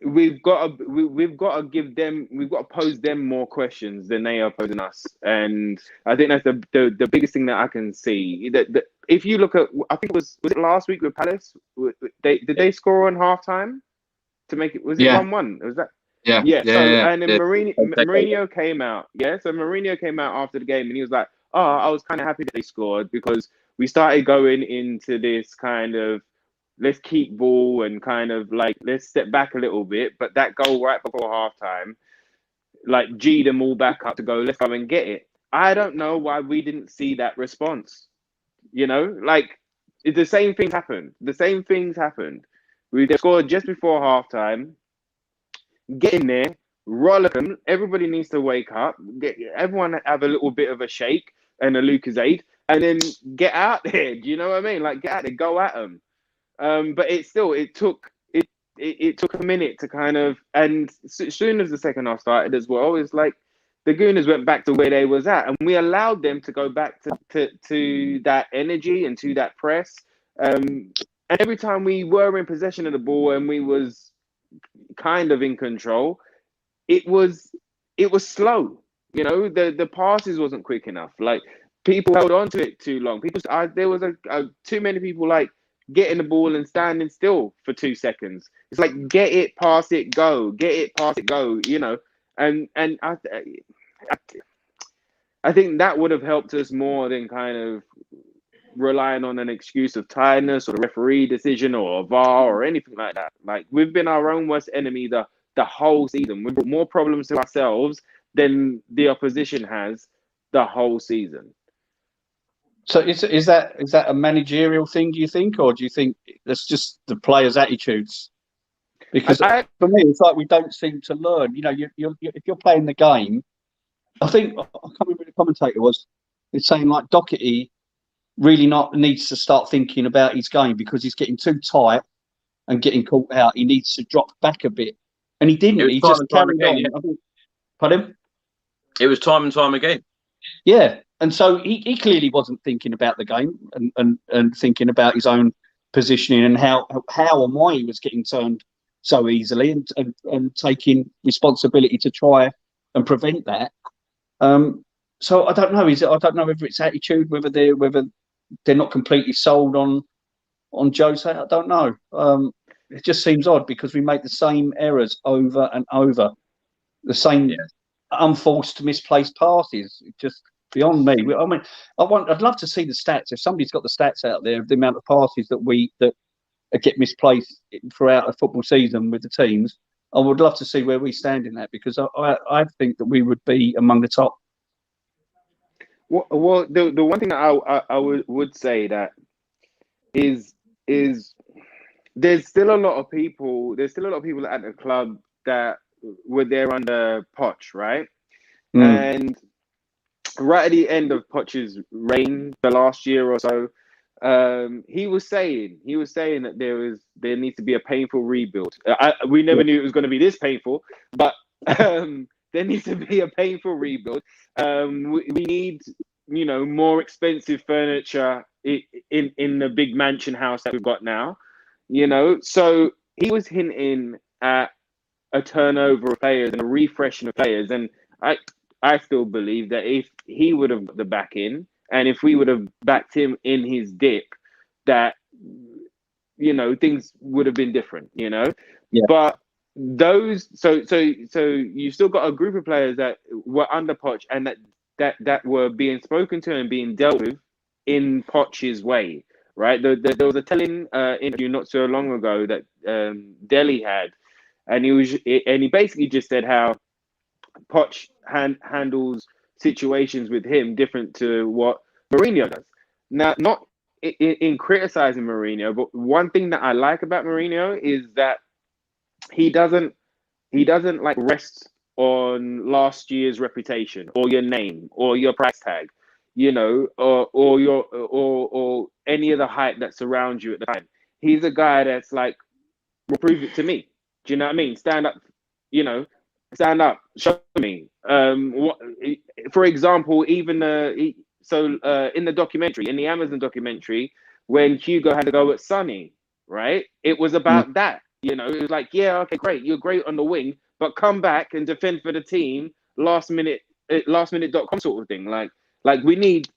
We've got to pose them more questions than they are posing us. And I think that's the biggest thing that I can see. That if you look at, I think was it last week with Palace? Did they score on halftime to make it? Was it 1-1? Was that? Yeah. And then Mourinho came out. Yeah. So Mourinho came out after the game and he was like, "Oh, I was kind of happy that they scored because we started going into this kind of let's keep ball and kind of like let's step back a little bit." But that goal right before halftime, like G'd them all back up to go, let's go and get it. I don't know why we didn't see that response. Like the same things happened. We scored just before halftime. Get in there, rollick them. Everybody needs to wake up. Everyone have a little bit of a shake and a Lucasade, and then get out there. Do you know what I mean? Like get out there, go at them. But it took a minute to kind of, and as soon as the second half started as well, it's like the Gooners went back to where they was at, and we allowed them to go back to that energy and to that press. And every time we were in possession of the ball and we was kind of in control, it was slow. You know, the passes wasn't quick enough. Like, people held on to it too long. There was too many people like getting the ball and standing still for 2 seconds. It's like, get it, pass it, go. Get it, pass it, go. You know, and I think that would have helped us more than kind of relying on an excuse of tiredness or the referee decision or a VAR or anything like that. Like, we've been our own worst enemy the whole season. We've brought more problems to ourselves than the opposition has the whole season. So is that a managerial thing, do you think, or do you think that's just the players' attitudes? Because for me, it's like we don't seem to learn. You know, if you're playing the game, I think, I can't remember who the commentator was. It's saying like Doherty really needs to start thinking about his game because he's getting too tight and getting caught out. He needs to drop back a bit, and he didn't. He just carried on. Yeah. Pardon? It was time and time again. Yeah, and so he clearly wasn't thinking about the game and thinking about his own positioning and how and why he was getting turned so easily and taking responsibility to try and prevent that. So I don't know. I don't know whether it's attitude, whether they're not completely sold on Jose. I don't know. It just seems odd because we make the same errors over and over, the same unforced misplaced passes. It's just beyond me. I mean, I'd love to see the stats. If somebody's got the stats out there of the amount of passes that get misplaced throughout a football season with the teams, I would love to see where we stand in that, because I think that we would be among the top. Well, the one thing that I would say that is there's still a lot of people at the club that were there under Poch, right? And right at the end of Poch's reign, the last year or so, he was saying that there needs to be a painful rebuild. We never knew it was going to be this painful, but there needs to be a painful rebuild. We need, more expensive furniture in the big mansion house that we've got now. So he was hinting at a turnover of players and a refreshing of players, and I still believe that if he would have got the back in, and if we would have backed him in his dip, that things would have been different. But those so you still got a group of players that were under Poch and that were being spoken to and being dealt with in Poch's way, right? There was a telling interview not so long ago that Delhi had, and he basically just said how Poch handles situations with him different to what Mourinho does. Now, not in criticizing Mourinho, but one thing that I like about Mourinho is that he doesn't like rest on last year's reputation or your name or your price tag, or your or any of the hype that surrounds you at the time. He's a guy that's like, well, prove it to me. Do you know what I mean? Stand up, stand up, show me. For example, even in the documentary, in the Amazon documentary, when Hugo had to go at Sonny, right? It was about that. It was like, yeah, okay, great, you're great on the wing, but come back and defend for the team, lastminute.com sort of thing. Like we need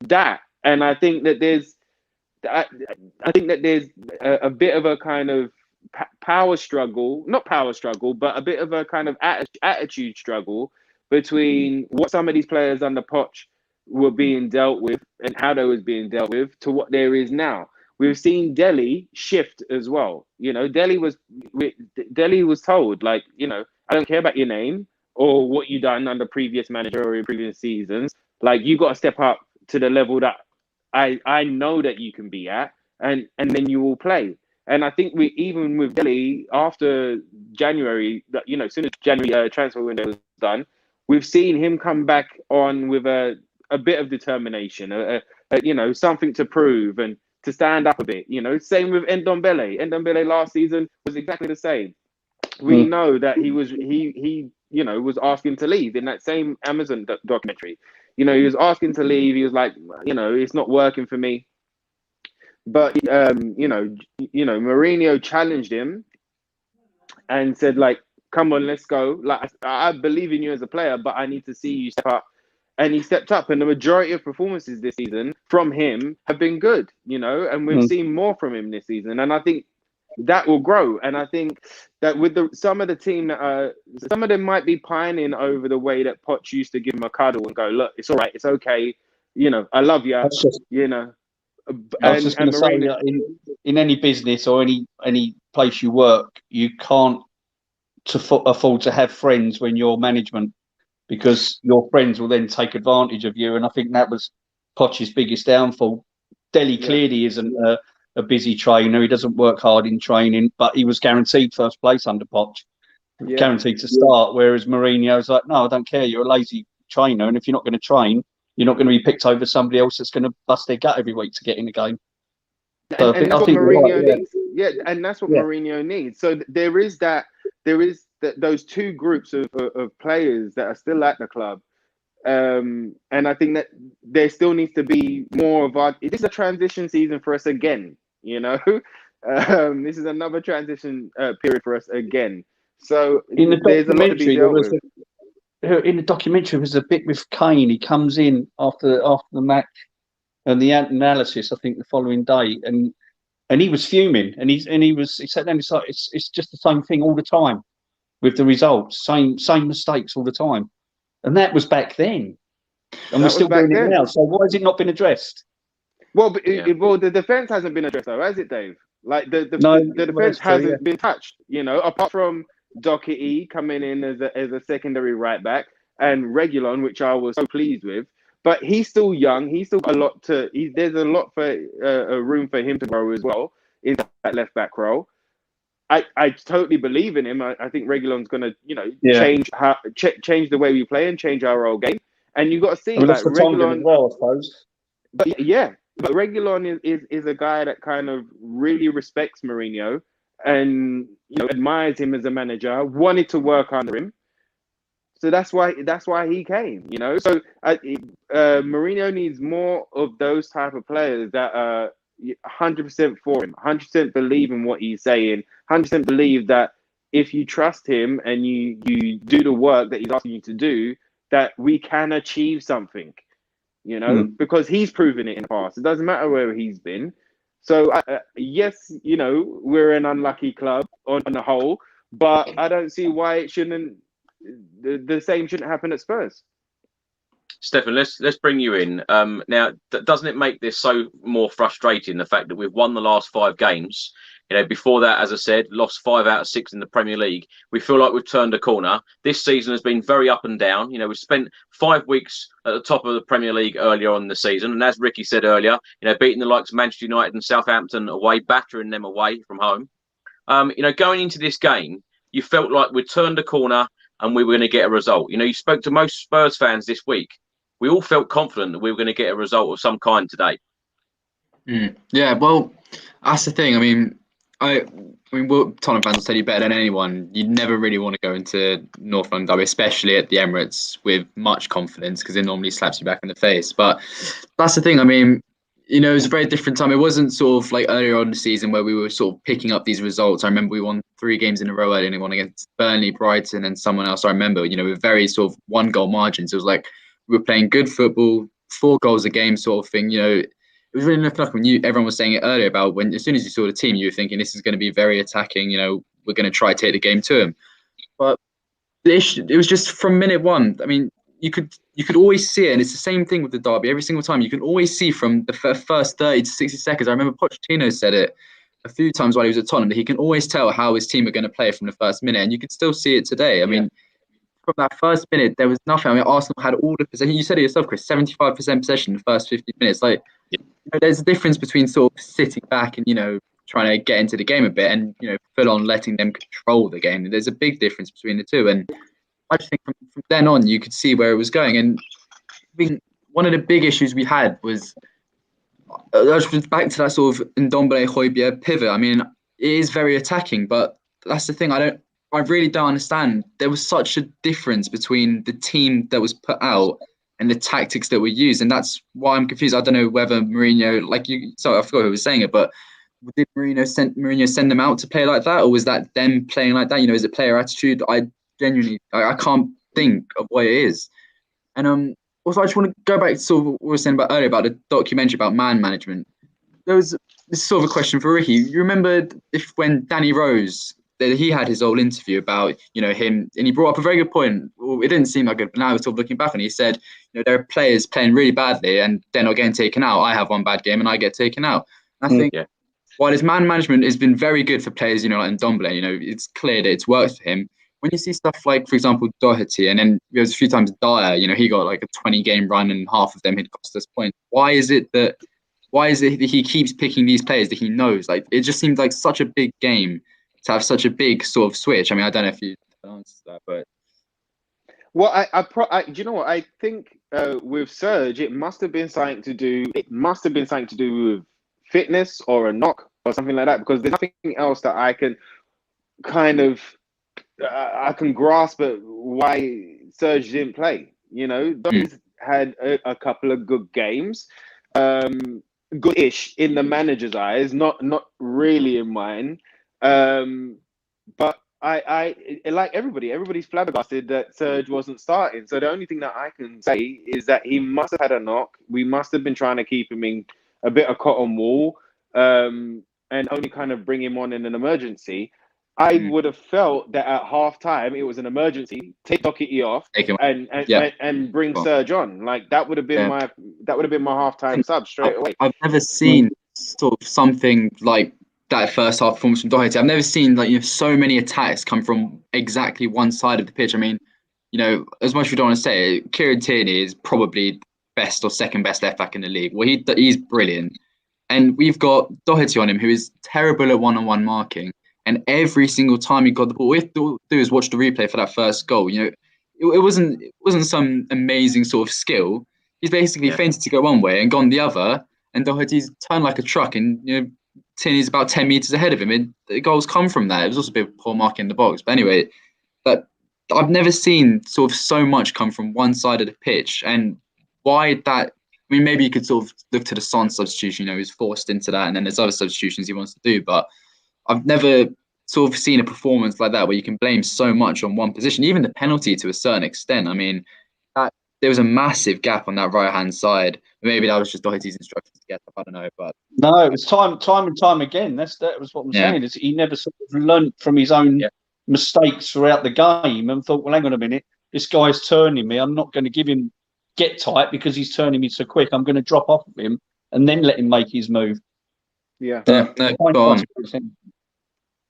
that, and I think that there's a bit of a kind of power struggle, not power struggle, but a bit of a kind of attitude struggle between what some of these players under Poch were being dealt with and how they was being dealt with to what there is now. We've seen Delhi shift as well. Delhi was told, like, I don't care about your name or what you done under previous manager or in previous seasons. Like, you got to step up to the level that I know that you can be at, and then you will play. And I think even with Delhi, after January, as soon as January transfer window was done, we've seen him come back on with a bit of determination, something to prove and to stand up a bit. Same with Ndombele. Ndombele last season was exactly the same. We know that he was asking to leave in that same Amazon documentary. He was asking to leave. He was like, it's not working for me. But Mourinho challenged him and said, like, come on, let's go. Like, I believe in you as a player, but I need to see you step up. And he stepped up, and the majority of performances this season from him have been good, and we've seen more from him this season. And I think that will grow. And I think that with some of the team some of them might be pining over the way that Poch used to give him a cuddle and go, look, it's all right, it's okay, I love you, I was just going to say that in any business or any place you work, you can't afford to have friends when you're management, because your friends will then take advantage of you. And I think that was Poch's biggest downfall. Dele clearly isn't a busy trainer. He doesn't work hard in training, but he was guaranteed first place under Poch, guaranteed to start. Whereas Mourinho's like, no, I don't care. You're a lazy trainer, and if you're not going to train, you're not going to be picked over somebody else that's going to bust their gut every week to get in the game. So and that's what Mourinho needs. Yeah, and that's what Mourinho needs. So there is those two groups of players that are still at the club. And I think that there still needs to be more of this is a transition season for us again, this is another transition period for us again. So there's a lot to be dealt with. In the documentary, there was a bit with Kane. He comes in after the match and the analysis, I think, the following day, and he was fuming, and he said, "Then it's like it's just the same thing all the time with the results, same mistakes all the time," and that was back then, and we're still doing it now. So why has it not been addressed? Well, the defense hasn't been addressed, though, has it, Dave? Like the defense hasn't been touched, apart from Doherty coming in as a secondary right back, and Reguilon, which I was so pleased with. But he's still young. He's still got a lot there's a lot for room for him to grow as well in that left back role. I totally believe in him. I think Reguilon's going to change the way we play and change our role game. And you got to see that Reguilon as well, I suppose. But Reguilon is a guy that kind of really respects Mourinho and admires him as a manager, wanted to work under him. So that's why he came, So Mourinho needs more of those type of players that are 100% for him, 100% believe in what he's saying, 100% believe that if you trust him and you do the work that he's asking you to do, that we can achieve something, because he's proven it in the past. It doesn't matter where he's been. So yes, we're an unlucky club on the whole, but I don't see why it shouldn't. The same shouldn't happen at Spurs. Stefan, let's bring you in. Now, doesn't it make this so more frustrating, the fact that we've won the last 5 games? Before that, as I said, lost 5 out of 6 in the Premier League. We feel like we've turned a corner. This season has been very up and down. We've spent 5 weeks at the top of the Premier League earlier on in the season. And as Ricky said earlier, beating the likes of Manchester United and Southampton away, battering them away from home. Going into this game, you felt like we'd turned a corner and we were going to get a result. You spoke to most Spurs fans this week. We all felt confident that we were going to get a result of some kind today. Yeah, well, that's the thing. I mean, Tottenham fans will tell you better than anyone. You never really want to go into North London Derby, especially at the Emirates, with much confidence, because it normally slaps you back in the face. But that's the thing. I mean, it was a very different time. It wasn't sort of like earlier on in the season where we were sort of picking up these results. I remember we won 3 games in a row early, and one against Burnley, Brighton, and someone else. I remember, with very sort of 1-goal margins. It was like we were playing good football, 4 goals a game sort of thing. It was really looking like when everyone was saying it earlier about when as soon as you saw the team, you were thinking this is going to be very attacking. We're going to try to take the game to him. But it was just from minute 1. I mean, you could always see it, and it's the same thing with the derby. Every single time, you can always see from the first 30 to 60 seconds. I remember Pochettino said it a few times while he was at Tottenham, that he can always tell how his team are going to play from the first minute, and you can still see it today. I mean, from that first minute, there was nothing. I mean, Arsenal had all the possession. You said it yourself, Chris, 75% possession in the first 50 minutes. Like, there's a difference between sort of sitting back and, trying to get into the game a bit and, full on letting them control the game. There's a big difference between the two. And I just think from then on, you could see where it was going. And I think one of the big issues we had was back to that sort of Ndombele Højbjerg pivot. I mean, it is very attacking, but that's the thing. I really don't understand. There was such a difference between the team that was put out and the tactics that were used. And that's why I'm confused. I don't know whether Mourinho, sorry, I forgot who was saying it, but did Mourinho send them out to play like that, or was that them playing like that? Is it player attitude? I genuinely, I can't think of what it is. And also, I just want to go back to sort of what we were saying about earlier about the documentary about man management. This is sort of a question for Ricky. You remember when Danny Rose, he had his old interview about, him, and he brought up a very good point. Well, it didn't seem like good, but now we're sort of looking back, and he said, there are players playing really badly and they're not getting taken out. I have one bad game and I get taken out. And I think while his man management has been very good for players, like Ndombele, it's clear that it's worked for him. When you see stuff like, for example, Doherty, and then there was a few times Dyer, he got like a 20-game run and half of them had cost us points. Why is it that he keeps picking these players that he knows? Like, it just seems like such a big game to have such a big sort of switch. I mean, I don't know if you answer that, but well, do you know what I think with Serge? It must have been something to do. It must have been something to do with fitness or a knock or something like that. Because there's nothing else that I can kind of I can grasp at why Serge didn't play. He's had a couple of good games, good-ish in the manager's eyes, not really in mine. But I like everybody's flabbergasted that Serge wasn't starting. So the only thing that I can say is that he must have had a knock. We must have been trying to keep him in a bit of cotton wool, and only kind of bring him on in an emergency. I would have felt that at half time it was an emergency. Take Doherty off and bring Serge on. Like that would have been my halftime sub straight away. I've never seen sort of something like that first half performance from Doherty. I've never seen so many attacks come from exactly one side of the pitch. I mean, as much as we don't want to say it, Kieran Tierney is probably best or second best left back in the league. Well, he's brilliant, and we've got Doherty on him, who is terrible at one-on-one marking. And every single time he got the ball, all we have to do is watch the replay for that first goal. It wasn't some amazing sort of skill. He's basically fainted to go one way and gone the other, and Doherty's turned like a truck, and Tierney's about 10 meters ahead of him. And the goals come from that. It was also a bit of poor marking in the box, but anyway, I've never seen sort of so much come from one side of the pitch. And why that? I mean, maybe you could sort of look to the Son substitution. He's forced into that, and then there's other substitutions he wants to do, but I've never sort of seen a performance like that where you can blame so much on one position, even the penalty to a certain extent. I mean, there was a massive gap on that right-hand side. Maybe that was just Doherty's instructions to get up. I don't know, but no, it was time and time again. That was what I'm saying. Is he never sort of learnt from his own mistakes throughout the game and thought, well, hang on a minute, this guy's turning me. I'm not going to give him get tight because he's turning me so quick. I'm going to drop off of him and then let him make his move.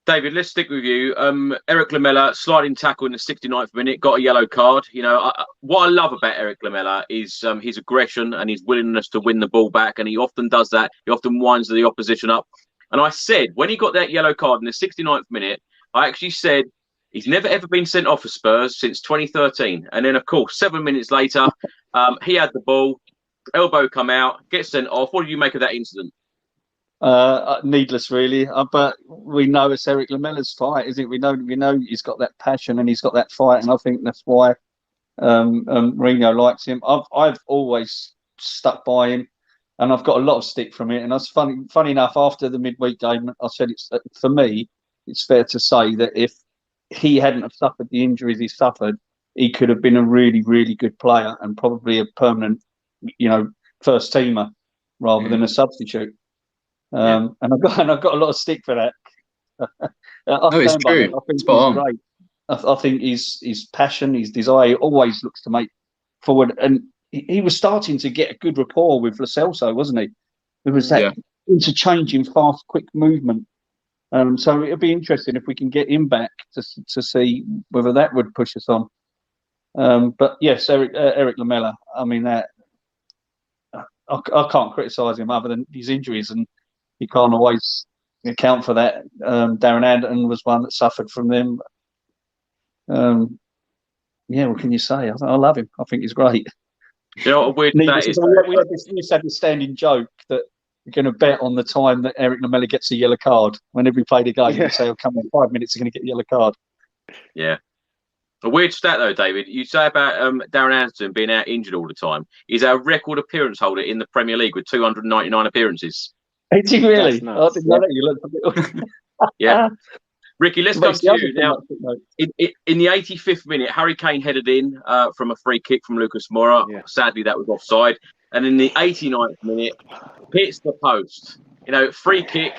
David, let's stick with you. Eric Lamela, sliding tackle in the 69th minute, got a yellow card. What I love about Eric Lamela is his aggression and his willingness to win the ball back, and he often does that. He often winds the opposition up. And I said, when he got that yellow card in the 69th minute, I actually said, he's never, ever been sent off for Spurs since 2013. And then, of course, 7 minutes later, he had the ball, elbow come out, gets sent off. What do you make of that incident? Needless, really, but we know it's Eric Lamela's fight, isn't it? We know he's got that passion and he's got that fight, and I think that's why Mourinho likes him. I've always stuck by him, and I've got a lot of stick from it. And that's funny enough. After the midweek game, I said for me, it's fair to say that if he hadn't have suffered the injuries he suffered, he could have been a really, really good player and probably a permanent, first teamer rather than a substitute. And I've got a lot of stick for that. It's true. I think he's great. I think his passion, his desire, he always looks to make forward. And he was starting to get a good rapport with Lo Celso, wasn't he? There was that interchanging, fast, quick movement. So it'll be interesting if we can get him back to see whether that would push us on. But yes, Eric Lamela. I mean, I can't criticise him other than his injuries, and you can't always account for that. Darren Anderton was one that suffered from them. What can you say? I love him. I think he's great. You know what weird that is? We had this standing joke that we're going to bet on the time that Eric Lamela gets a yellow card. Whenever we play the game, we say, "Oh, come on, 5 minutes, you're going to get a yellow card." Yeah. A weird stat though, David. You say about Darren Anderson being out injured all the time. He's our record appearance holder in the Premier League with 299 appearances. Is he really? That's I didn't know that. You looked a bit. Yeah. Ricky, let's come to you now. In In the 85th minute, Harry Kane headed in from a free kick from Lucas Moura. Yeah. Sadly, that was offside. And in the 89th minute, hits the post. You know, free kick.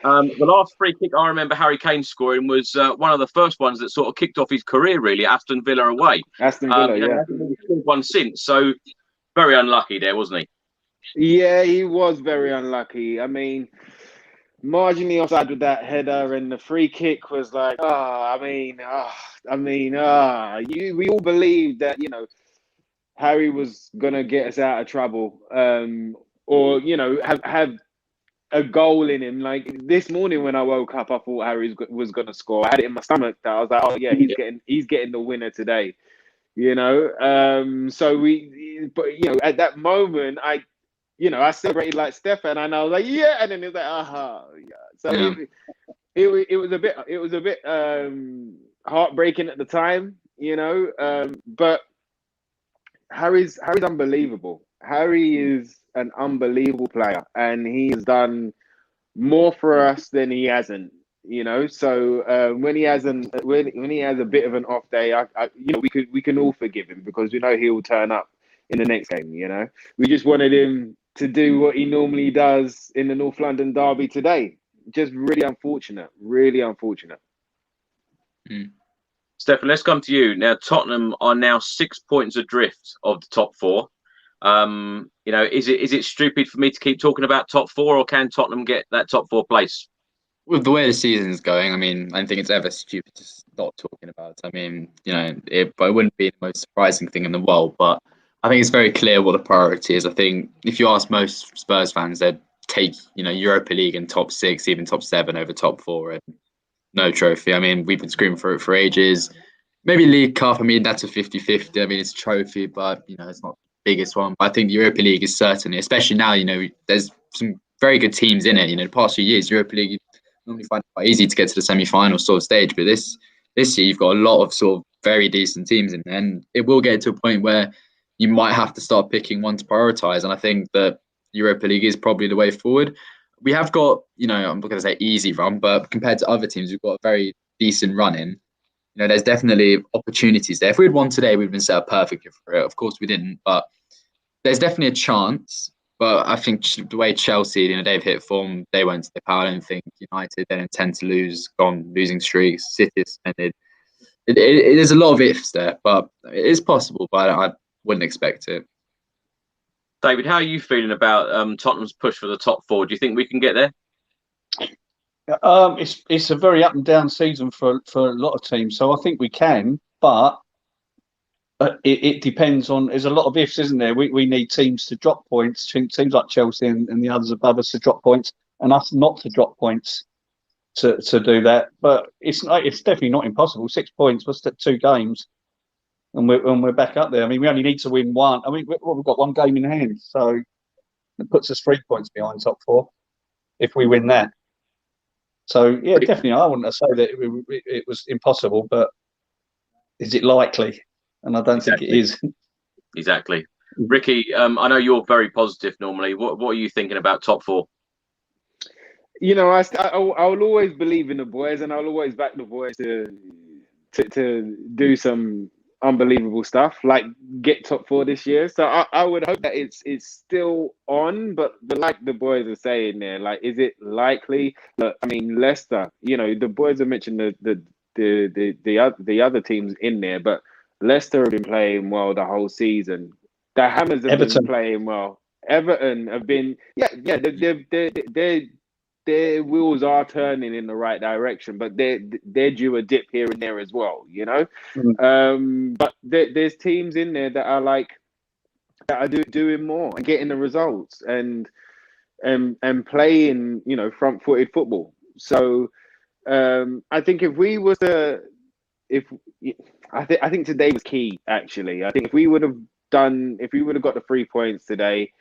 The last free kick I remember Harry Kane scoring was one of the first ones that sort of kicked off his career, really, Aston Villa away. Aston Villa, He hasn't really scored one since. So very unlucky there, wasn't he? Yeah, he was very unlucky. I mean, marginally offside with that header, and the free kick was like, we all believed that, you know, Harry was gonna get us out of trouble, or, you know, have a goal in him. Like this morning when I woke up, I thought Harry was gonna score. I had it in my stomach that I was like, oh yeah, he's getting the winner today, you know. But you know, at that moment, I celebrated like Stefan, and I was like, yeah, and then it was like, yeah. So it was a bit heartbreaking at the time, you know. But Harry's unbelievable. Harry is an unbelievable player, and he's done more for us than he hasn't, you know. So when he has a bit of an off day, we can all forgive him because we know he'll turn up in the next game. You know, we just wanted him to do what he normally does in the North London derby today. Just really unfortunate. Stefan, let's come to you now. Tottenham are now 6 points adrift of the top four. You know, is it stupid for me to keep talking about top four, or can Tottenham get that top four place? With the way the season's going, I mean, I think it's ever stupid to stop talking about it. I mean, you know, it wouldn't be the most surprising thing in the world, but I think it's very clear what the priority is. I think if you ask most Spurs fans, they'd take, you know, Europa League and top six, even top seven over top four, and no trophy. I mean, we've been screaming for it for ages. Maybe League Cup, I mean, that's a 50-50. I mean, it's a trophy, but, you know, it's not the biggest one. But I think the Europa League is certainly, especially now, you know, there's some very good teams in it. You know, the past few years, Europa League, you normally find it quite easy to get to the semi-final sort of stage. But this year, you've got a lot of sort of very decent teams in there. And it will get to a point where you might have to start picking one to prioritise. And I think that Europa League is probably the way forward. We have got, you know, I'm not going to say easy run, but compared to other teams, we've got a very decent run in. You know, there's definitely opportunities there. If we'd won today, we'd been set up perfectly for it. Of course, we didn't, but there's definitely a chance. But I think the way Chelsea, you know, they've hit form, they won't stay power. I don't think United, they don't tend to lose, gone losing streaks. City is suspended. There's a lot of ifs there, but it is possible, but I wouldn't expect it. David, how are you feeling about Tottenham's push for the top four? Do you think we can get there? It's a very up and down season for a lot of teams, so I think we can, but it depends on. There's a lot of ifs, isn't there? We need teams to drop points, teams like Chelsea and the others above us to drop points, and us not to drop points to do that. But it's definitely not impossible. 6 points, what's that? 2 games, and we're back up there. I mean, we only need to win one. I mean, we've got one game in hand, so it puts us 3 points behind top four if we win that. So yeah, definitely. I wouldn't say that it was impossible, but is it likely? And I don't think it is. Exactly. Ricky, I know you're very positive normally. What are you thinking about top four? You know, I will always believe in the boys, and I'll always back the boys to do some unbelievable stuff, like get top four this year. So I would hope that it's still on, but like the boys are saying there, like, is it likely? Look, I mean, Leicester, you know, the boys have mentioned the other teams in there, but Leicester have been playing well the whole season. The Hammers have been playing well. Everton have been, their wheels are turning in the right direction, but they're due a dip here and there as well, you know. But there's teams in there that are doing more and getting the results and playing, you know, front-footed football. So I think I think today was key. Actually, I think if we would have got the 3 points today,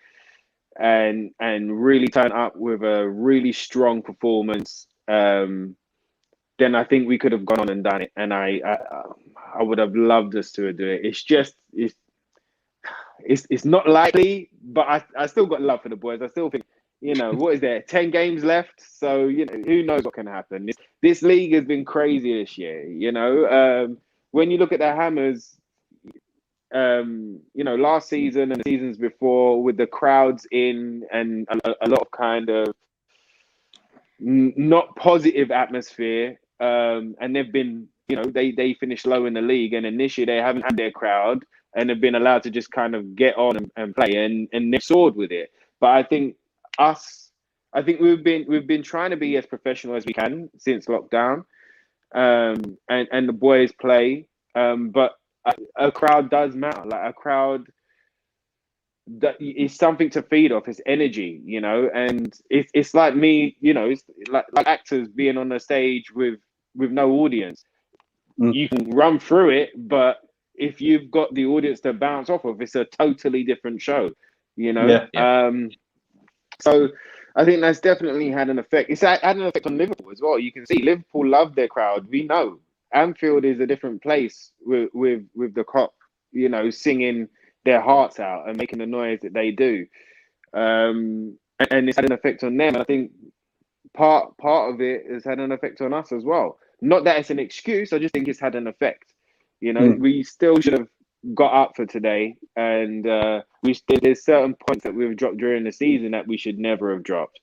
and really turn up with a really strong performance, then then I think we could have gone on and done it. And I would have loved us to do it. It's just it's not likely, but I still got love for the boys. I still think, you know, what is there? 10 games left, so you know, who knows what can happen. This league has been crazy this year. You know, when you look at the Hammers, you know, last season and the seasons before, with the crowds in and a lot of kind of not positive atmosphere, and they've been, you know, they finished low in the league, and this year they haven't had their crowd and have been allowed to just kind of get on and play, and they've soared with it. But I think we've been trying to be as professional as we can since lockdown, and the boys play, but a crowd does matter. Like, a crowd that is something to feed off. It's energy, you know, and it's like me, you know, it's like actors being on the stage with no audience. You can run through it, but if you've got the audience to bounce off of, it's a totally different show, you know. So I think that's definitely had an effect. It's had an effect on Liverpool as well. You can see Liverpool love their crowd. We know Anfield is a different place with the cop, you know, singing their hearts out and making the noise that they do, and it's had an effect on them. And I think part of it has had an effect on us as well. Not that it's an excuse. I just think it's had an effect. You know, we still should have got up for today, and there's certain points that we've dropped during the season that we should never have dropped.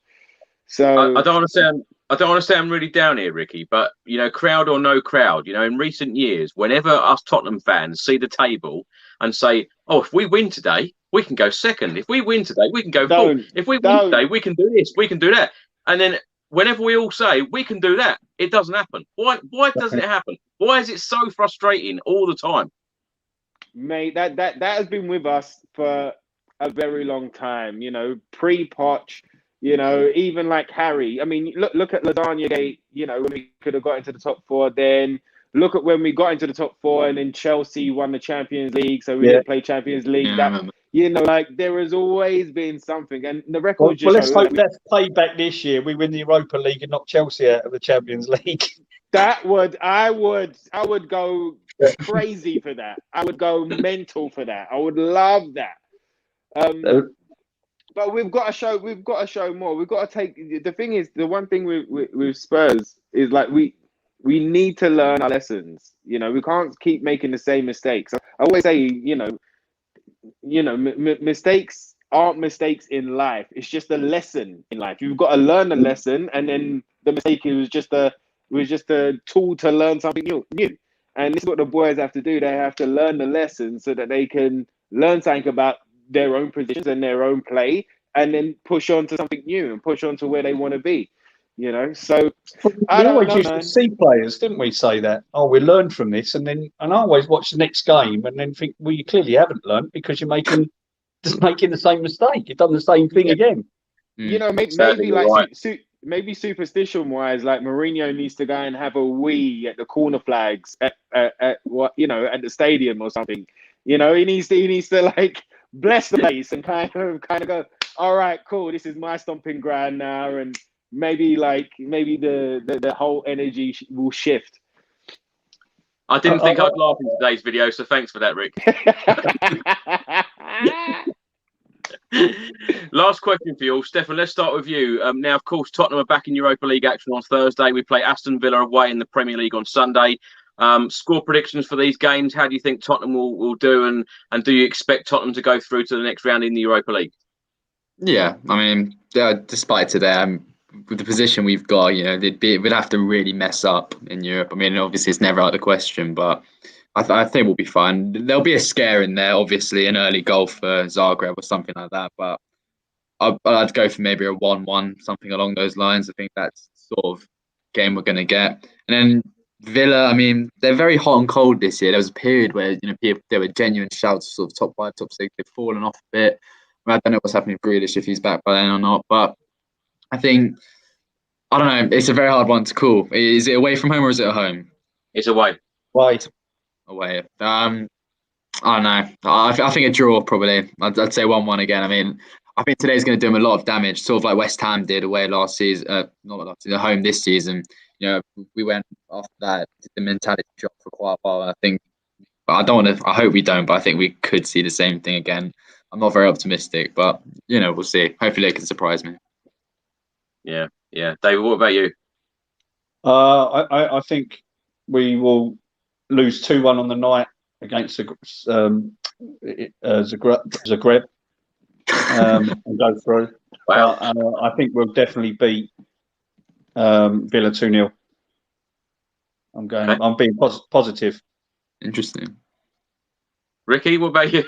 So I don't want to sound really down here, Ricky, but you know, crowd or no crowd, you know, in recent years, whenever us Tottenham fans see the table and say, "Oh, if we win today, we can go second. If we win today, we can go fourth. If we win today, we can do this, we can do that." And then whenever we all say we can do that, it doesn't happen. Why doesn't it happen? Why is it so frustrating all the time? Mate, that has been with us for a very long time. You know, pre-Poch, you know, even like Harry. I mean, look at Lasagna Gate. You know, when we could have got into the top four. Then look at when we got into the top four, and then Chelsea won the Champions League, so we didn't play Champions League. You know, like, there has always been something, and the record just. Well, let's hope that's payback this year. We win the Europa League and knock Chelsea out of the Champions League. I would go crazy for that. I would go mental for that. I would love that. But we've got to show more. We've got to take. The thing is, the one thing with Spurs is, like, we need to learn our lessons. You know, we can't keep making the same mistakes. I always say, you know, mistakes aren't mistakes in life. It's just a lesson in life. You've got to learn the lesson, and then the mistake was just a tool to learn something new. And this is what the boys have to do. They have to learn the lesson so that they can learn something about their own positions and their own play, and then push on to something new and push on to where they want to be. You know, so we always used to see players, didn't we, say that? Oh, we learned from this, and I always watch the next game and then think, well, you clearly haven't learned, because you're making the same mistake. You've done the same thing again. You know, maybe like maybe superstition wise, like Mourinho needs to go and have a wee at the corner flags at what, you know, at the stadium or something. You know, he needs to like bless the place and kind of go, all right, cool, this is my stomping ground now, and maybe the whole energy will shift. I didn't think I'd laugh in today's video, so thanks for that, Rick. Last question for you all. Stefan, let's start with you. Now, of course, Tottenham are back in Europa League action on Thursday. We play Aston Villa away in the Premier League on Sunday. Score predictions for these games. How do you think Tottenham will do, and do you expect Tottenham to go through to the next round in the Europa League? Yeah, I mean, despite today, with the position we've got, you know, we'd have to really mess up in Europe. I mean, obviously it's never out of the question, but I think we'll be fine. There'll be a scare in there, obviously, an early goal for Zagreb or something like that, but I'd go for maybe a 1-1, something along those lines. I think that's the sort of game we're going to get. And then Villa, I mean, they're very hot and cold this year. There was a period where, you know, there were genuine shouts, sort of top 5, top 6. They've fallen off a bit. I don't know what's happening with Grealish, if he's back by then or not, but I think, I don't know, it's a very hard one to call. Is it away from home or is it at home? It's away. Right. Away. I don't know. I think a draw, probably. I'd say 1-1 again. I mean, I think today's going to do him a lot of damage, sort of like West Ham did away last season, not last season, home this season. You know, we went after that, did the mentality shot for quite a while. And I think, I don't want to. I hope we don't, but I think we could see the same thing again. I'm not very optimistic, but you know, we'll see. Hopefully, they can surprise me. Yeah, yeah. David, what about you? I think we will lose 2-1 on the night against Zagreb and go through. Wow. I think we'll definitely beat Villa 2-0. I'm being positive. Interesting. Ricky, what about you?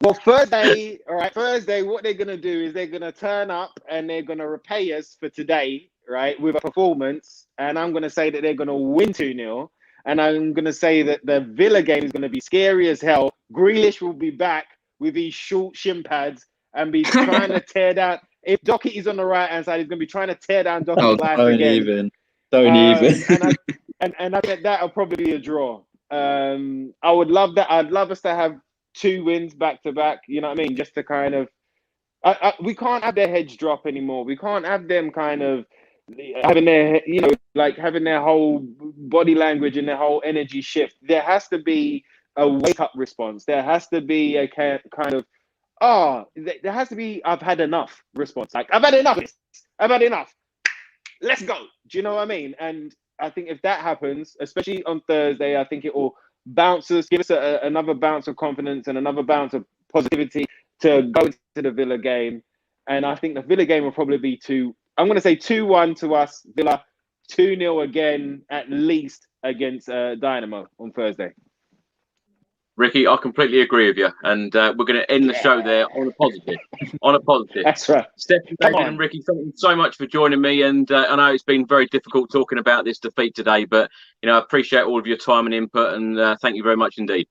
Well, Thursday, all right, Thursday, what they're going to do is they're going to turn up and they're going to repay us for today, right, with a performance. And I'm going to say that they're going to win 2-0. And I'm going to say that the Villa game is going to be scary as hell. Grealish will be back with these short shin pads and be trying to tear down. If Doherty's on the right-hand side, he's going to be trying to tear down Doherty's life again. Don't even. And I bet that'll probably be a draw. I would love that. I'd love us to have 2 wins back to back. You know what I mean? Just to kind of, we can't have their heads drop anymore. We can't have them kind of having their, you know, like having their whole body language and their whole energy shift. There has to be a wake up response. There has to be a kind of, there has to be, I've had enough response. Like, I've had enough. I've had enough. Let's go. Do you know what I mean? And I think if that happens, especially on Thursday, I think it will bounce us, give us another bounce of confidence and another bounce of positivity to go into the Villa game. And I think the Villa game will probably be I'm going to say 2-1 to us, Villa, 2-0 again, at least against Dynamo on Thursday. Ricky, I completely agree with you. And we're going to end the show there on a positive. On a positive. That's right. Stefan, David and Ricky, thank you so much for joining me. And I know it's been very difficult talking about this defeat today, but, you know, I appreciate all of your time and input. And thank you very much indeed.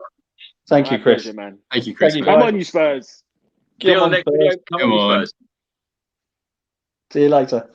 Thank you, Chris. Pleasure, man. Thank you, Chris. Come on, you Spurs. See you on the next video. Come on. See you later.